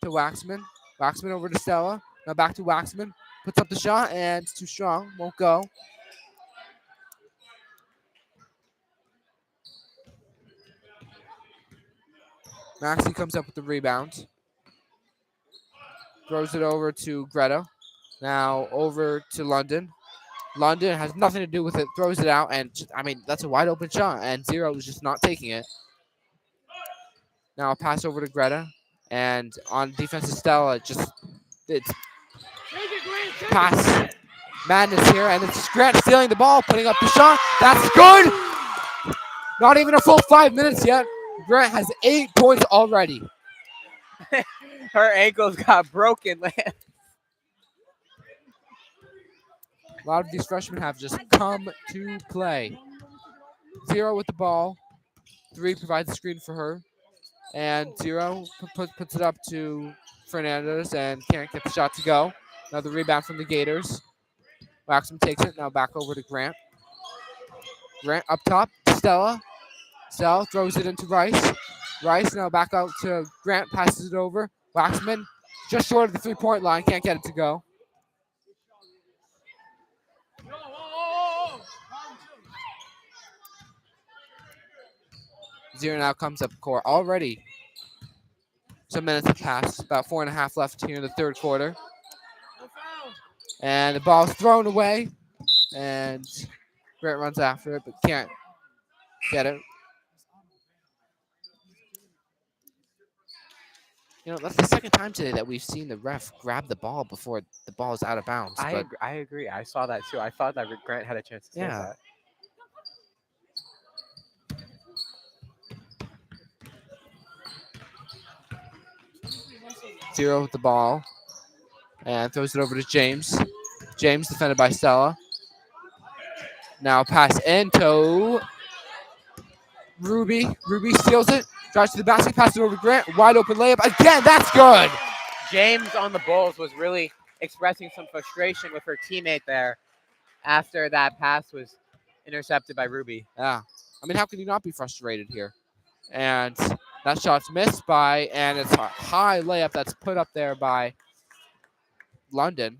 to Waxman. Waxman over to Stella. Now back to Waxman. Puts up the shot, and it's too strong. Won't go. Maxie comes up with the rebound. Throws it over to Greta. Now over to London. London has nothing to do with it. Throws it out, and that's a wide open shot, and 0 is just not taking it. Now a pass over to Greta, and on defensive Stella, it's pass madness here, and it's Grant stealing the ball, putting up the shot. That's good. Not even a full 5 minutes yet. Grant has 8 points already. Her ankles got broken. A lot of these freshmen have just come to play. 0 with the ball. 3 provides a screen for her. And 0 puts it up to Fernandez and can't get the shot to go. Another rebound from the Gators. Waxman takes it. Now back over to Grant. Grant up top. Stella. Stella throws it into Rice. Rice now back out to Grant. Passes it over. Waxman just short of the 3-point line. Can't get it to go. Zero now comes up court already. Some minutes have passed. About 4.5 left here in the third quarter. And the ball's thrown away. And Grant runs after it, but can't get it. That's the second time today that we've seen the ref grab the ball before the ball is out of bounds. I agree. I saw that too. I thought that Grant had a chance to save that. Zero with the ball. And throws it over to James. James defended by Stella. Now pass into Ruby. Ruby steals it. Drives to the basket. Passes it over to Grant. Wide open layup. Again, that's good. James on the Bulls was really expressing some frustration with her teammate there after that pass was intercepted by Ruby. Yeah. I mean, how can you not be frustrated here? And that shot's missed by, and it's a high layup that's put up there by London.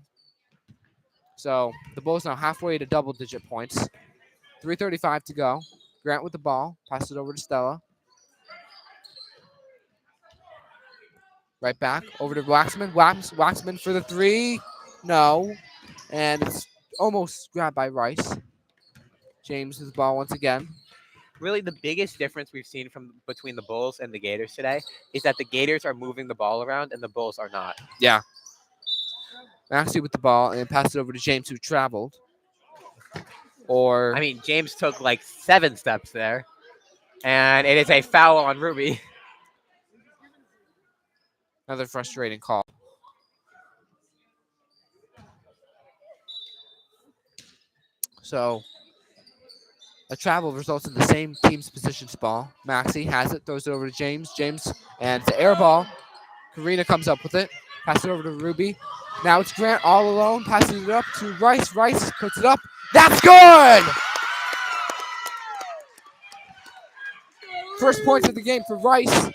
So the Bulls now halfway to double-digit points. 3:35 to go. Grant with the ball. Pass it over to Stella. Right back over to Waxman. Waxman for the three. No. And it's almost grabbed by Rice. James with the ball once again. Really, the biggest difference we've seen from between the Bulls and the Gators today is that the Gators are moving the ball around and the Bulls are not. Yeah. Maxey with the ball and pass it over to James, who traveled. Or I mean, James took like 7 steps there, and it is a foul on Ruby. another frustrating call. So a travel results in the same team's positions ball. Maxey has it, throws it over to James. James, and it's an air ball. Karina comes up with it. Passes it over to Ruby. Now it's Grant all alone. Passes it up to Rice. Rice puts it up. That's good! First points of the game for Rice.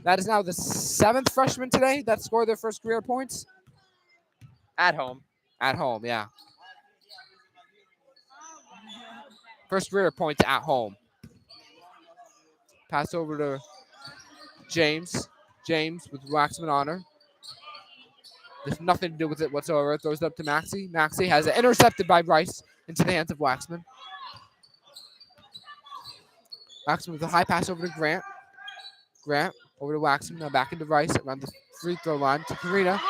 That is now the 7th freshman today that scored their first career points. At home. At home, yeah. First career points at home. Pass over to James. James with Waxman on her. There's nothing to do with it whatsoever. Throws it up to Maxey. Maxey has it intercepted by Rice into the hands of Waxman. Waxman with a high pass over to Grant. Grant over to Waxman. Now back into Rice around the free throw line to Karina.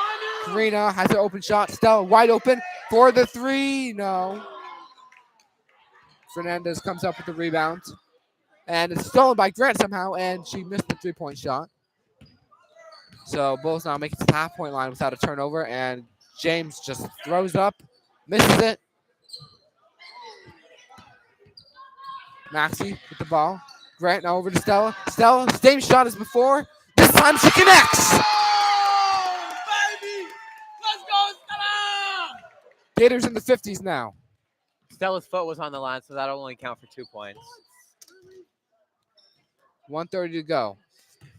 Karina has an open shot. Stella wide open for the three. No. Fernandez comes up with the rebound. And it's stolen by Grant somehow, and she missed the three-point shot. So Bulls now make it to the half-point line without a turnover, and James just throws up, misses it. Maxey with the ball. Grant now over to Stella. Stella, same shot as before. This time she connects. Oh, baby! Let's go, Stella! Gators in the 50s now. Stella's foot was on the line, so that'll only count for 2 points. 1:30 to go.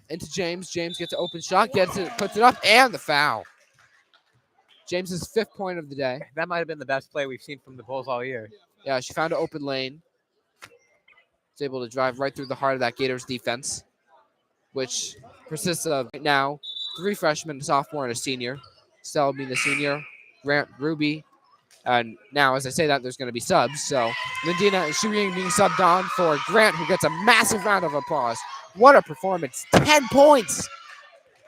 Into James. James gets an open shot, gets it, puts it up, and the foul. James's 5th point of the day. That might have been the best play we've seen from the Bulls all year. Yeah, she found an open lane. Was able to drive right through the heart of that Gators defense, which consists of right now 3 freshmen, a sophomore, and a senior. Stella being the senior, Grant, Ruby, and now as I say that, there's going to be subs. So Lindina and Shuying being subbed on for Grant, who gets a massive round of applause. What a performance! 10 points,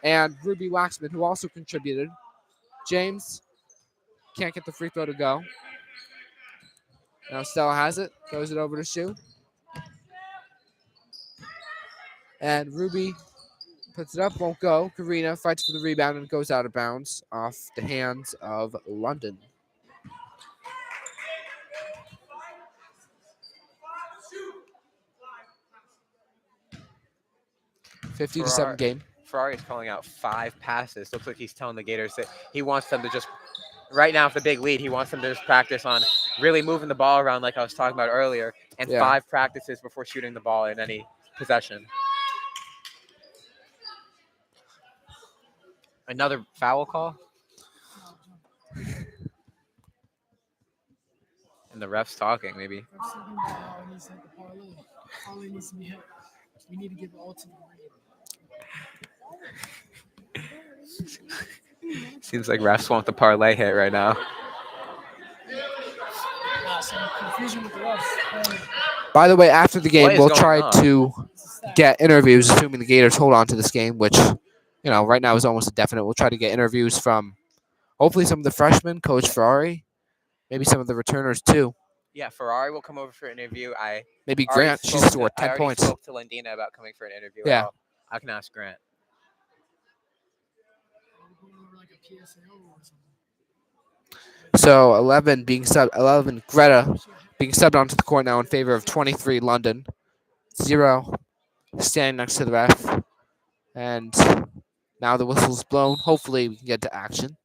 and Ruby Waxman, who also contributed. James can't get the free throw to go. Now Stella has it, throws it over to Shu. And Ruby puts it up, won't go. Karina fights for the rebound and goes out of bounds off the hands of London. Ferrari- 50-7 game. Ferrari is calling out 5 passes. Looks like he's telling the Gators that he wants them to just, right now with the big lead, he wants them to just practice on really moving the ball around like I was talking about earlier, and Yeah. 5 practices before shooting the ball in any possession. Another foul call? And the ref's talking, maybe. Parlay needs to be hit. We need to give it all to the rain. Seems like refs want the parlay hit right now. Some confusion with the refs. By the way, after the game, What is we'll going try on? to get interviews, assuming the Gators hold on to this game, which, right now is almost a definite. We'll try to get interviews from hopefully some of the freshmen, Coach Ferrari, maybe some of the returners too. Yeah, Ferrari will come over for an interview. Maybe already Grant, she spoke to- scored I 10 already points. spoke to Lindina about coming for an interview. Yeah. I can ask Grant. going over like a PSAO or something. So 11 Greta being subbed onto the court now in favor of 23 London. 0 standing next to the ref. And now the whistle's blown. Hopefully we can get to action.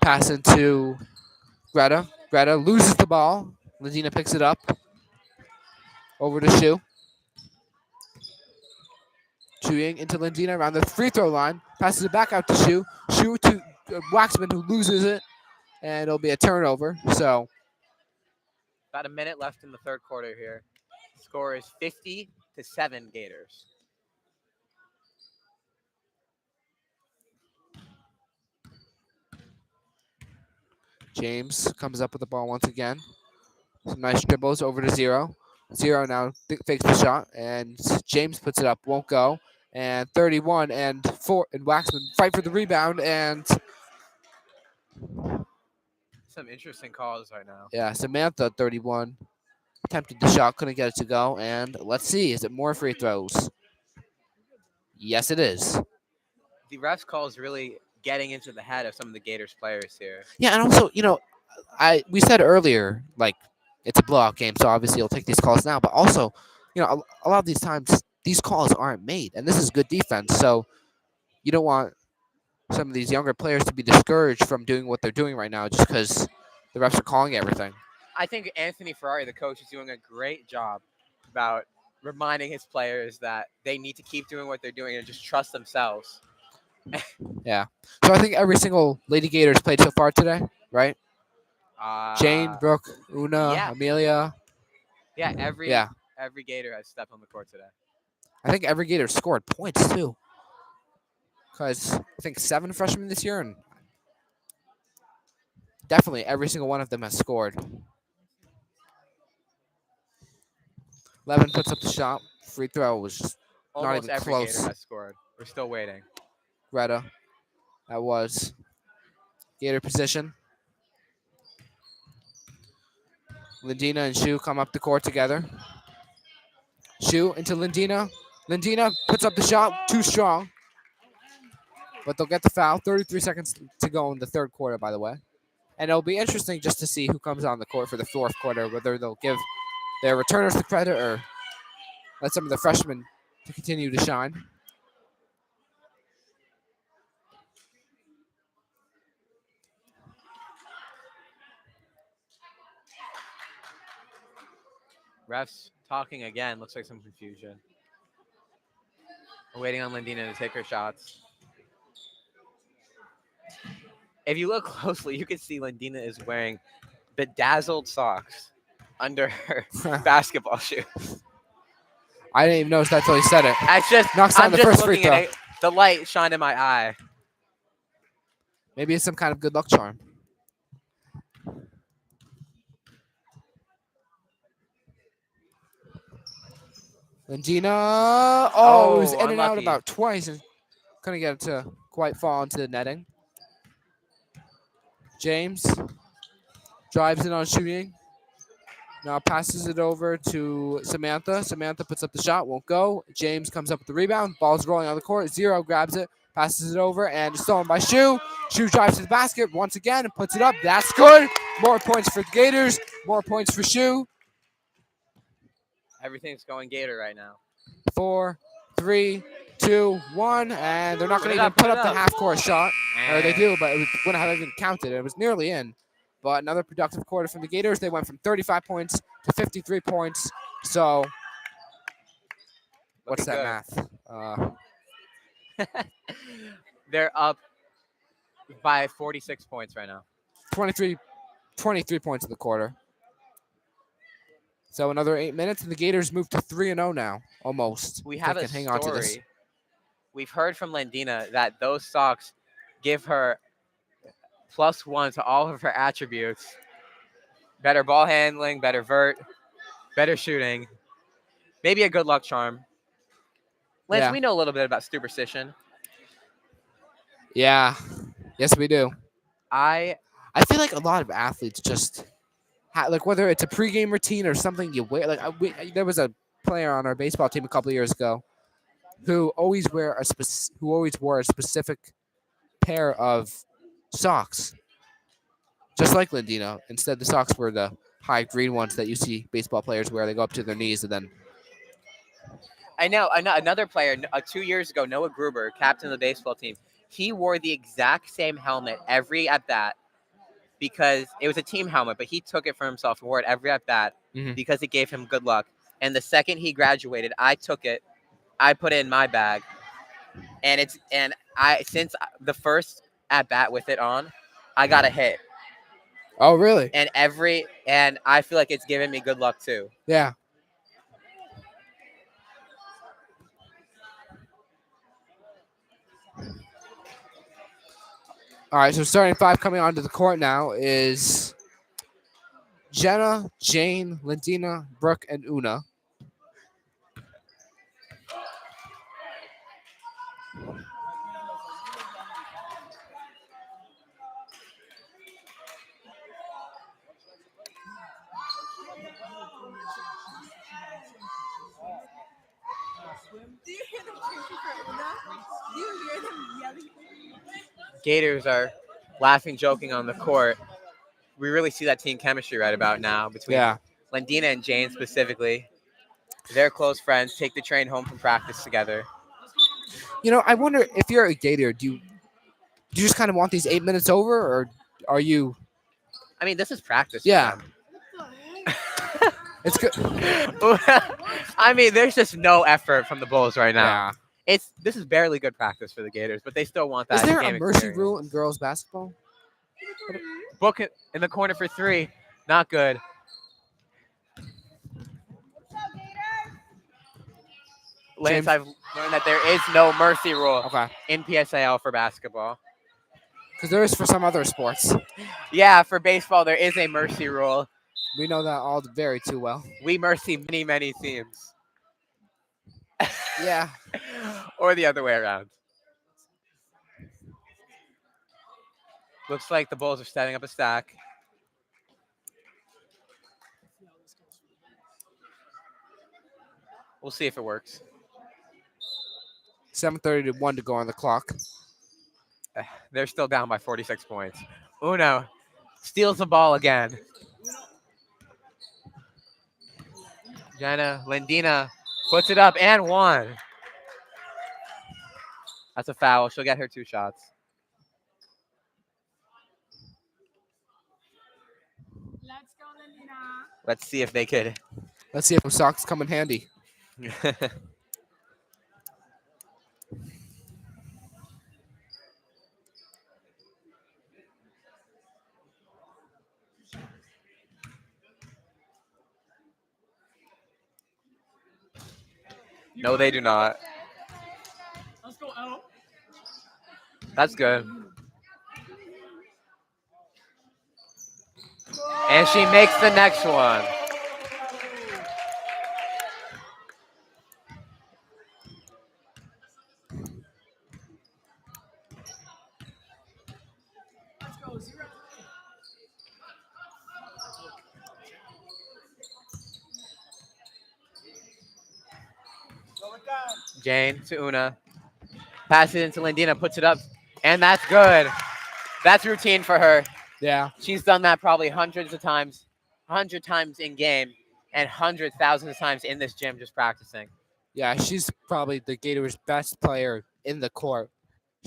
Pass into Greta. Greta loses the ball. Ladina picks it up. Over to Shu. Shooting into Lindina around the free throw line. Passes it back out to Shu. Shu to Waxman, who loses it. And it'll be a turnover. So About a minute left in the third quarter here. Score is 50-7 Gators. James comes up with the ball once again. Some nice dribbles over to Zero. Zero now fakes the shot, and James puts it up, won't go. And 31 and 4, and Waxman fight for the rebound, and Some interesting calls right now. yeah, Samantha 31 attempted the shot, couldn't get it to go. And let's see, is it more free throws? Yes, it is. The refs calls really getting into the head of some of the Gators players here. Yeah, and also, we said earlier, like, it's a blowout game, so obviously you'll take these calls now. But also, a lot of these times, these calls aren't made, and this is good defense. So you don't want some of these younger players to be discouraged from doing what they're doing right now just because the refs are calling everything. I think Anthony Ferrari, the coach, is doing a great job about reminding his players that they need to keep doing what they're doing and just trust themselves. Yeah. So I think every single Lady Gators played so far today, right? Jane, Brooke, Una, yeah. Amelia. Yeah, every Gator has stepped on the court today. I think every Gator scored points too. Because I think 7 freshmen this year, and definitely every single one of them has scored. 11 puts up the shot. Free throw was just Almost even every close. Gator has scored. We're still waiting. Greta. That was Gator position. Lindina and Shu come up the court together. Shu into Lindina. Lindina puts up the shot. Too strong. But they'll get the foul. 33 seconds to go in the third quarter, by the way. And it'll be interesting just to see who comes on the court for the fourth quarter, whether they'll give their returners the credit or let some of the freshmen to continue to shine. Refs talking again. Looks like some confusion. We're waiting on Lindina to take her shots. If you look closely, you can see Lindina is wearing bedazzled socks under her basketball shoe. I didn't even notice that until he said it. That's just, Knocks down I'm the just first free looking at throw. it. The light shined in my eye. Maybe it's some kind of good luck charm. Lindina. Oh, it was in and out unlucky. about twice and couldn't get it to quite fall into the netting. James drives in on shooting. Now passes it over to Samantha. Samantha puts up the shot, won't go. James comes up with the rebound. Ball's rolling on the court. Zero grabs it, passes it over, and it's stolen by Shu. Shu drives to the basket once again and puts it up. That's good. More points for the Gators. More points for Shu. Everything's going Gator right now. 4, 3, 2, 1, and they're not going to Put it even up, put put up it the up. half-court shot. Or they do, but it wouldn't have even counted. It was nearly in. But another productive quarter from the Gators. They went from 35 points to 53 points. So, what's Looking that good. math? They're up by 46 points right now. 23 points in the quarter. So another 8 minutes, and the Gators move to 3-0 now, almost. We If have they a can hang on to this. story. We've heard from Lindina that those socks give her +1 to all of her attributes. Better ball handling, better vert, better shooting. Maybe a good luck charm. Lance, Yeah. we know a little bit about superstition. Yeah. Yes, we do. I I feel like a lot of athletes just like whether it's a pregame routine or something you wear. Like there was a player on our baseball team a couple of years ago. who always wore a specific pair of socks, just like Lindina. Instead, the socks were the high green ones that you see baseball players wear. They go up to their knees and then. I know another player 2 years ago, Noah Gruber, captain of the baseball team. He wore the exact same helmet every at bat because it was a team helmet, but he took it for himself and wore it every at bat Mhm. because it gave him good luck. And the second he graduated, I took it, I put it in my bag, and I since the first at bat with it on, I got a hit, Oh, really? and I feel like it's given me good luck too. Yeah. All right, so starting five coming onto the court now is Jenna, Jane, Lindina, Brooke, and Una. Do you hear them cheering for Una? Do you hear them yelling? Gators are laughing, joking on the court. We really see that team chemistry right about now between Yeah. Lendina and Jane specifically. They're close friends. Take the train home from practice together. You know, I wonder if you're a Gator, do you just kind of want these 8 minutes over, or are you? I mean, this is practice Yeah, for What the heck? it's good. them. I mean, there's just no effort from the Bulls right now. Yeah. This is barely good practice for the Gators, but they still want that Is there a game mercy experience. rule in girls basketball? Book it in the corner for three. Not good. Lance, James? I've learned that there is no mercy rule Okay, in PSAL for basketball. because there is for some other sports. Yeah, for baseball, there is a mercy rule. We know that all very too well. We mercy many, many teams. Yeah. Or the other way around. Looks like the Bulls are setting up a stack. We'll see if it works. 7:30 to 1 to go on the clock. They're still down by 46 points. Uno steals the ball again. Jenna Lindina puts it up and one. That's a foul. She'll get her 2 shots. Let's go, Lindina. Let's see if they could. Let's see if those socks come in handy. No, they do not. Let's go, L. That's good. And she makes the next one. Let's go, 0. Jane to Una. Passes it into Lindina, puts it up, and that's good. That's routine for her. Yeah. She's done that probably hundreds of times, 100 times in game, and hundreds, thousands of times in this gym just practicing. Yeah, she's probably the Gators' best player in the court.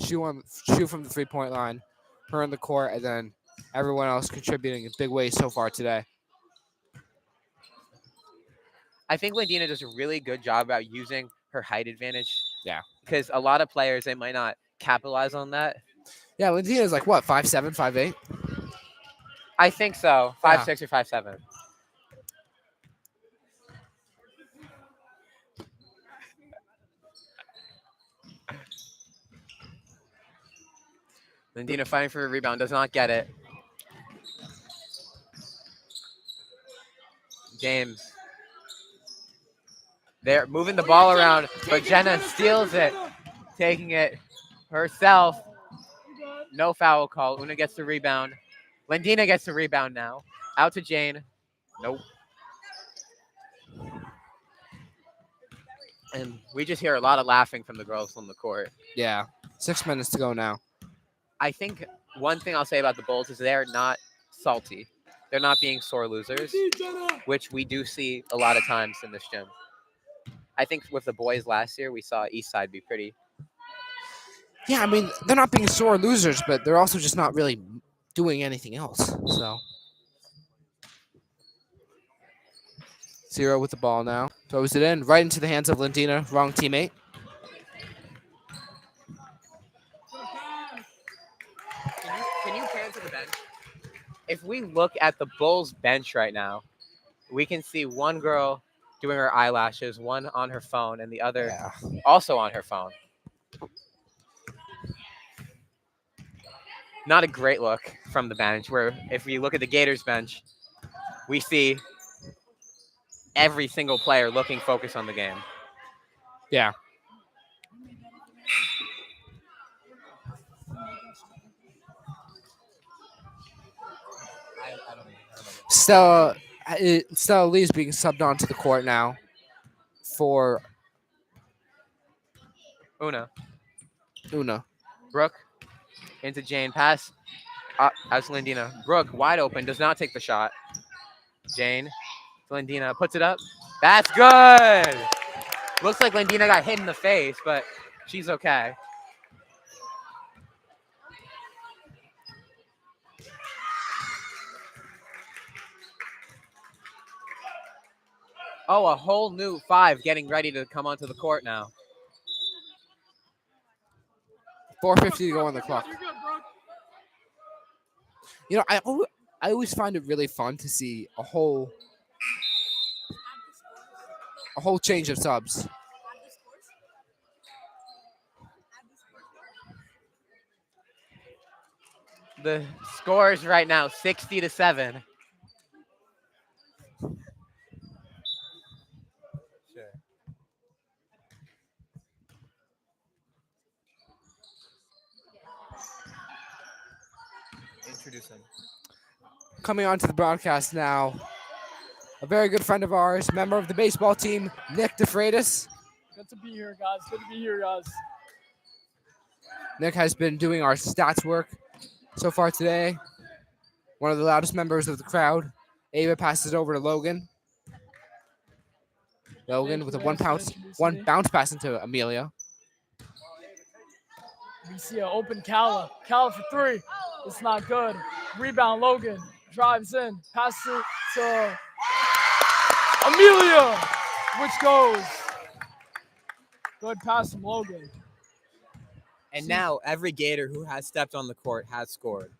Shoot from the 3-point line, her in the court, and then everyone else contributing in big ways so far today. I think Lindina does a really good job about using her height advantage. Yeah. Because a lot of players, they might not capitalize on that. Yeah, Lindina's like what, 5'7", 5'8"? I think so. Yeah. 5'6" or 5'7". Lindina fighting for a rebound, does not get it. James. They're moving the ball around, but Jenna steals it, taking it herself. No foul call. Una gets the rebound. Lindina gets the rebound now. Out to Jane. Nope. And we just hear a lot of laughing from the girls on the court. Yeah. 6 minutes to go now. I think one thing I'll say about the Bulls is they're not salty. They're not being sore losers, which we do see a lot of times in this gym. I think with the boys last year, we saw Eastside be pretty. Yeah, I mean, they're not being sore losers, but they're also just not really doing anything else. So 0 with the ball now. Throws it in right into the hands of Lindina. Wrong teammate. Can you pan to the bench? If we look at the Bulls bench right now, we can see one girl doing her eyelashes, one on her phone, and the other also on her phone. Not a great look from the bench, where if we look at the Gators bench, we see every single player looking focused on the game. Yeah. Stella Lee's being subbed onto the court now for Una. Una. Brooke into Jane. Pass as Lindina. Brooke, wide open, does not take the shot. Jane. Lindina puts it up. That's good. Looks like Lindina got hit in the face, but she's okay. Oh, a whole new 5 getting ready to come onto the court now. 4:50 to go on the clock. You know, I always find it really fun to see a whole change of subs. The scores right now 60-7. Sure. Introduce him. Coming on to the broadcast now, a very good friend of ours, member of the baseball team, Nick DeFreitas. Good to be here, guys. Good to be here, guys. Nick has been doing our stats work so far today. One of the loudest members of the crowd. Ava passes it over to Logan. Logan with a one bounce pass into Amelia. We see an open Calla. Calla for 3. It's not good. Rebound, Logan. Drives in. Passes it to Amelia, which goes. Good pass from Logan. And now every Gator who has stepped on the court has scored.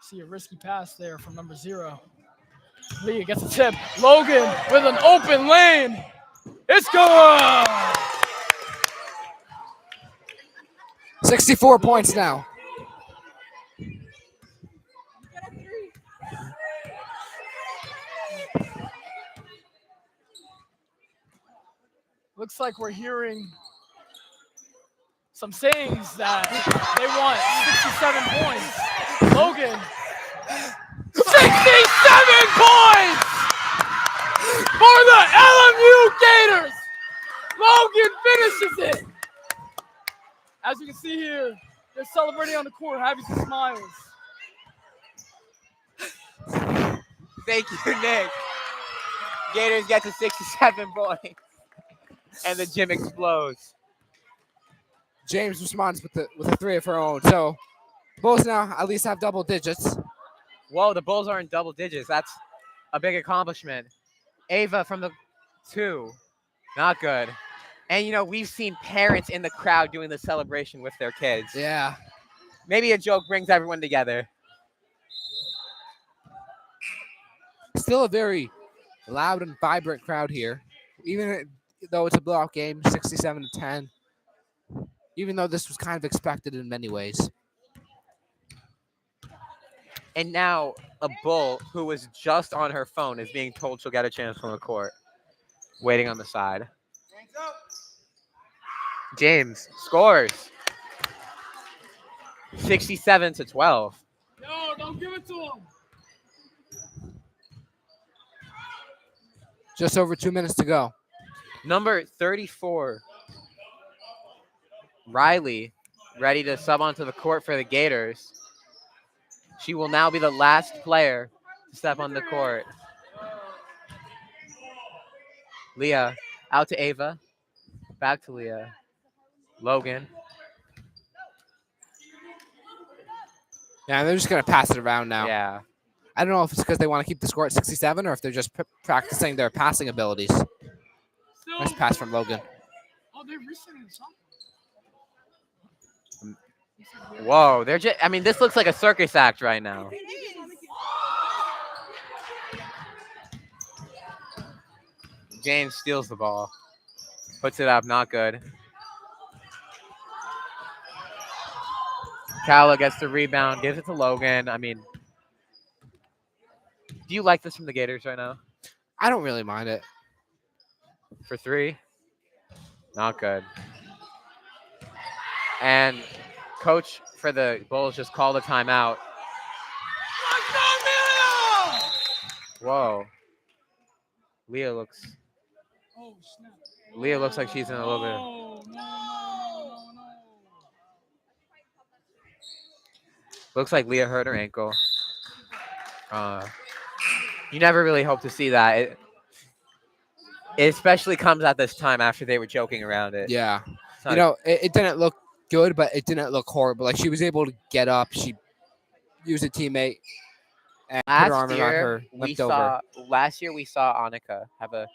See a risky pass there from number 0. Leah gets a tip. Logan with an open lane. It's going! 64 points now. Looks like we're hearing some sayings that they want 67 points. Logan, 67 points for the LMU Gators. Logan finishes it. As you can see here, they're celebrating on the court, having some smiles. Thank you, Nick. Gators get to 67 points. And the gym explodes. James responds with a 3 of her own. So Bulls now at least have double digits. Whoa, the Bulls are in double digits. That's a big accomplishment. Ava from the 2. Not good. And, you know, we've seen parents in the crowd doing the celebration with their kids. Yeah. Maybe a joke brings everyone together. Still a very loud and vibrant crowd here. Even though it's a blowout game, 67-10. Even though this was kind of expected in many ways. And now a Bull who was just on her phone is being told she'll get a chance from the court. Waiting on the side. James scores. 67-12. Yo, don't give it to him. Just over 2 minutes to go. Number 34, Riley, ready to sub onto the court for the Gators. She will now be the last player to step on the court. Leah out to Ava. Back to Leah. Logan. Yeah, they're just going to pass it around now. Yeah. I don't know if it's because they want to keep the score at 67 or if they're just practicing their passing abilities. Nice pass from Logan. Oh, they're restarting the shot. Whoa, they're just, I mean, this looks like a circus act right now. James steals the ball. Puts it up, not good. Kala gets the rebound, gives it to Logan. I mean, do you like this from the Gators right now? I don't really mind it. For three? Not good. And coach for the Bulls just called a timeout. Whoa. Leah looks like she's in a little bit. Looks like Leah hurt her ankle. You never really hope to see that. It especially comes at this time after they were joking around it. Yeah. It's not You know, it didn't look good, but it didn't look horrible. Like, she was able to get up. She used a teammate and put her arm around her, limped over. Last year we saw Annika have a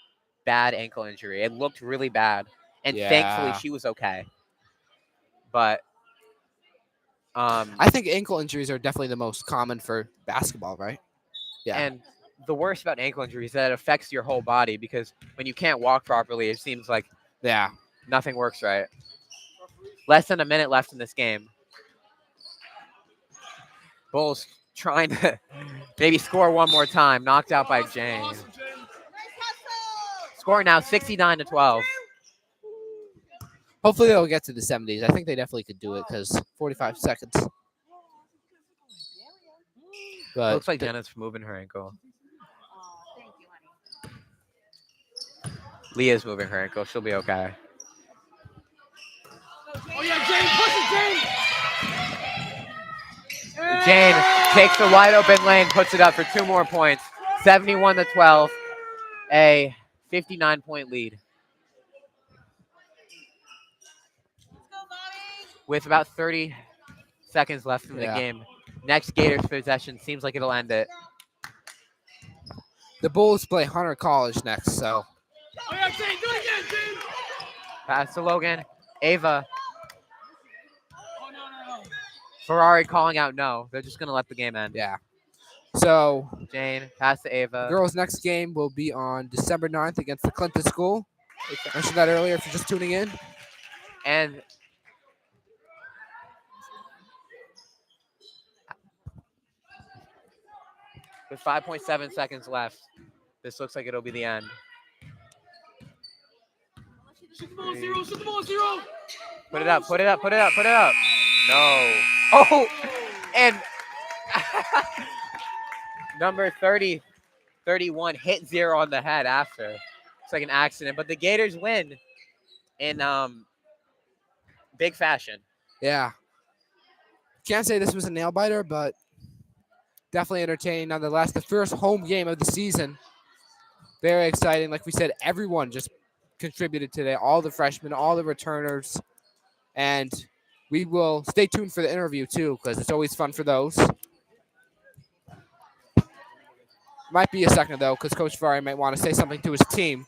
bad ankle injury. It looked really bad. And thankfully Yeah. she was okay. But I think ankle injuries are definitely the most common for basketball, right? Yeah. and the worst about ankle injuries is that it affects your whole body because when you can't walk properly, it seems like Yeah. nothing works right. Less than a minute left in this game. Bulls trying to maybe score one more time. Knocked out by Jane. Score now 69-12. Hopefully they'll get to the 70s. I think they definitely could do it because 45 seconds. But Looks like Jenna's moving her ankle. Leah's moving her ankle. She'll be okay. Oh yeah, Jane, push it, Jane. Jane takes the wide open lane, puts it up for 2 more points. 71-12. A 59-point lead. With about 30 seconds left in the game. Next Gators possession seems like it'll end it. The Bulls play Hunter College next, so. Oh yeah, Jane, do it again, Jane. Pass to Logan. Ava. Oh no. Ferrari calling out no. They're just going to let the game end. Yeah. So, Jane, pass to Ava. girls' next game will be on December 9th against the Clinton School. I mentioned that earlier if you're just tuning in. And with 5.7 seconds left, this looks like it'll be the end. Shoot the ball, zero. Shoot the ball, zero. Put it up. No. Oh, and number 30, 31 hit zero on the head after. It's like an accident, but the Gators win in big fashion. Yeah. Can't say this was a nail biter, but definitely entertaining nonetheless. The first home game of the season. Very exciting. Like we said, everyone just contributed today. All the freshmen, all the returners. And we will stay tuned for the interview, too, because it's always fun for those. Might be a second, though, because Coach Ferrari might want to say something to his team.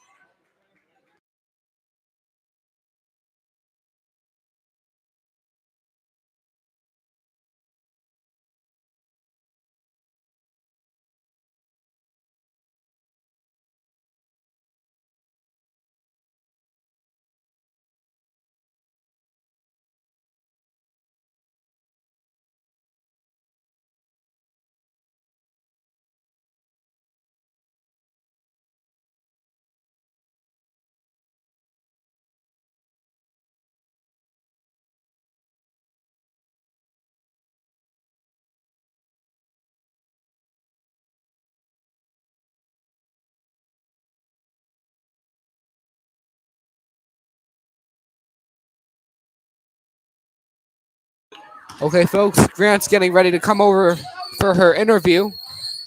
Okay, folks, Grant's getting ready to come over for her interview,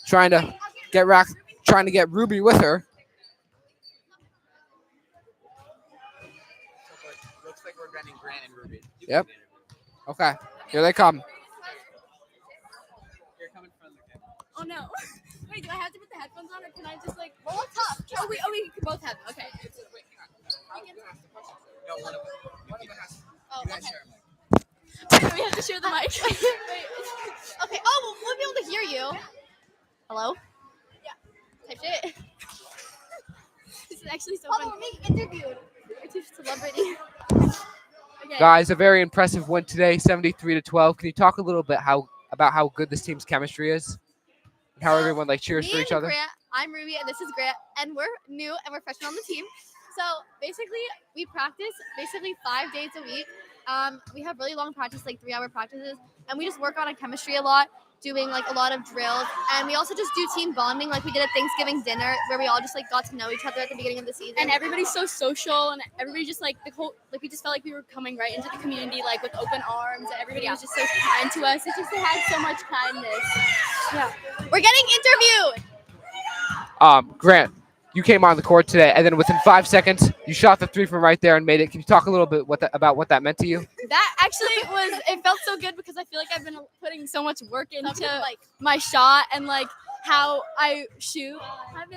trying to trying to get Ruby with her. Looks like we're getting Grant and Ruby. Yep. Okay, here they come. Oh no. Wait, do I have to put the headphones on or can I just like roll up top? We can both have them. Okay. Oh, okay. Wait, we have to share the mic. Wait. Okay. Oh, we'll be able to hear you. Hello? Yeah. Type shit. This is actually so fun. We're being interviewed. We're two celebrity. Okay. Guys, a very impressive win today, 73-12. Can you talk a little bit about how good this team's chemistry is, and how everyone cheers for Me each and other? Grant, I'm Ruby and this is Grant, and we're new and we're freshmen on the team. So basically, we practice basically 5 days a week. We have really long practice, like 3-hour practices, and we just work on our chemistry a lot, doing like a lot of drills, and we also just do team bonding, like we did at Thanksgiving dinner, where we all just like got to know each other at the beginning of the season. And everybody's so social, and everybody just like the whole we just felt like we were coming right into the community like with open arms, and everybody was just so kind to us. It just had so much kindness. Yeah, we're getting interviewed. Grant, you came on the court today, and then within 5 seconds, you shot the three from right there and made it. Can you talk a little bit about what that meant to you? That actually it felt so good because I feel like I've been putting so much work into my shot and like how I shoot.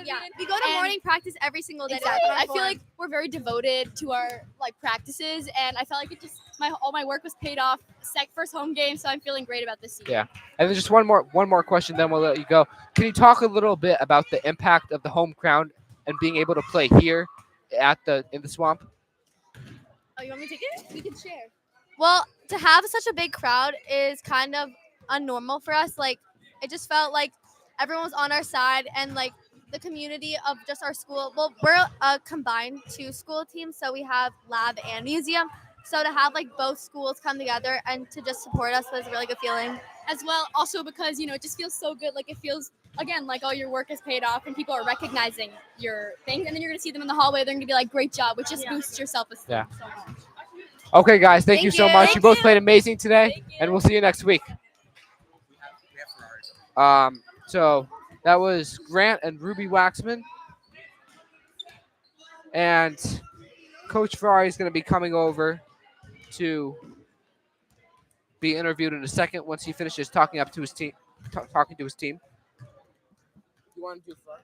Yeah, we go to morning practice every single day. Exactly. I feel like we're very devoted to our like practices, and I felt like it just all my work was paid off. First home game, so I'm feeling great about this season. Yeah. And then just one more question, then we'll let you go. Can you talk a little bit about the impact of the home crowd and being able to play here in the swamp? Oh, you want me to take it? We can share. Well, to have such a big crowd is kind of unnormal for us. Like, it just felt like everyone was on our side, and like the community of just our school. Well, we're a combined 2-school team, so we have lab and museum. So to have like both schools come together and to just support us was a really good feeling. As well, also because it just feels so good. Like it feels again like all your work is paid off, and people are recognizing your things, and then you're gonna see them in the hallway. They're gonna be like, "Great job," which just boosts your self-esteem Yeah. so much. Okay, guys, thank you so much. Thank You both you. played amazing today, and we'll see you next week. So that was Grant and Ruby Waxman, and Coach Ferrari is going to be coming over to be interviewed in a second once he finishes talking to his team. You want to do Ferrari?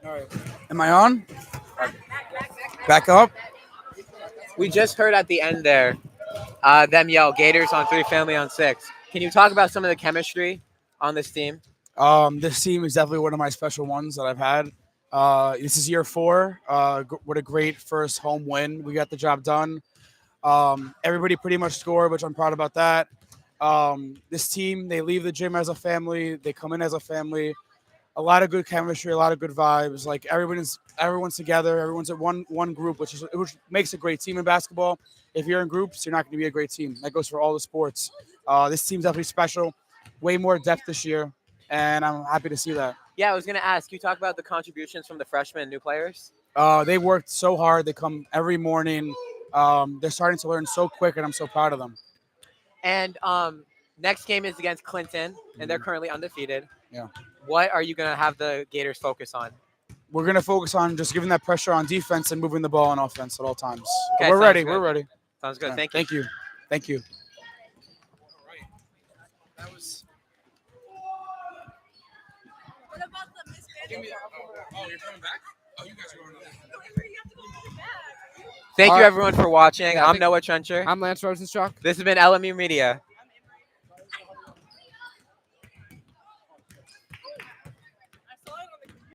All right. Am I on? Back up. We just heard at the end there them yell Gators on 3, family on 6. Can you talk about some of the chemistry on this team? This team is definitely one of my special ones that I've had. This is year 4. What a great first home win. We got the job done. Everybody pretty much scored, which I'm proud about that. This team, they leave the gym as a family. They come in as a family. A lot of good chemistry, a lot of good vibes. Like everyone's together. Everyone's at one group, which makes a great team in basketball. If you're in groups, you're not going to be a great team. That goes for all the sports. This team's definitely special. Way more depth this year, and I'm happy to see that. Yeah, I was going to ask, you talk about the contributions from the freshmen and new players? They worked so hard. They come every morning. They're starting to learn so quick, and I'm so proud of them. And next game is against Clinton, and they're currently undefeated. Yeah. What are you going to have the Gators focus on? We're going to focus on just giving that pressure on defense and moving the ball on offense at all times. Okay, We're ready. good. We're ready. Sounds good. Yeah, Thank you. Thank you. Thank you. What about the mismanagement? Oh, you're coming back? Oh, you guys are going back. You have to go back. Thank All you, right. everyone, for watching. Yeah, I I'm think- Noah Trencher. I'm Lance Rosenstruck. This has been LMU Media.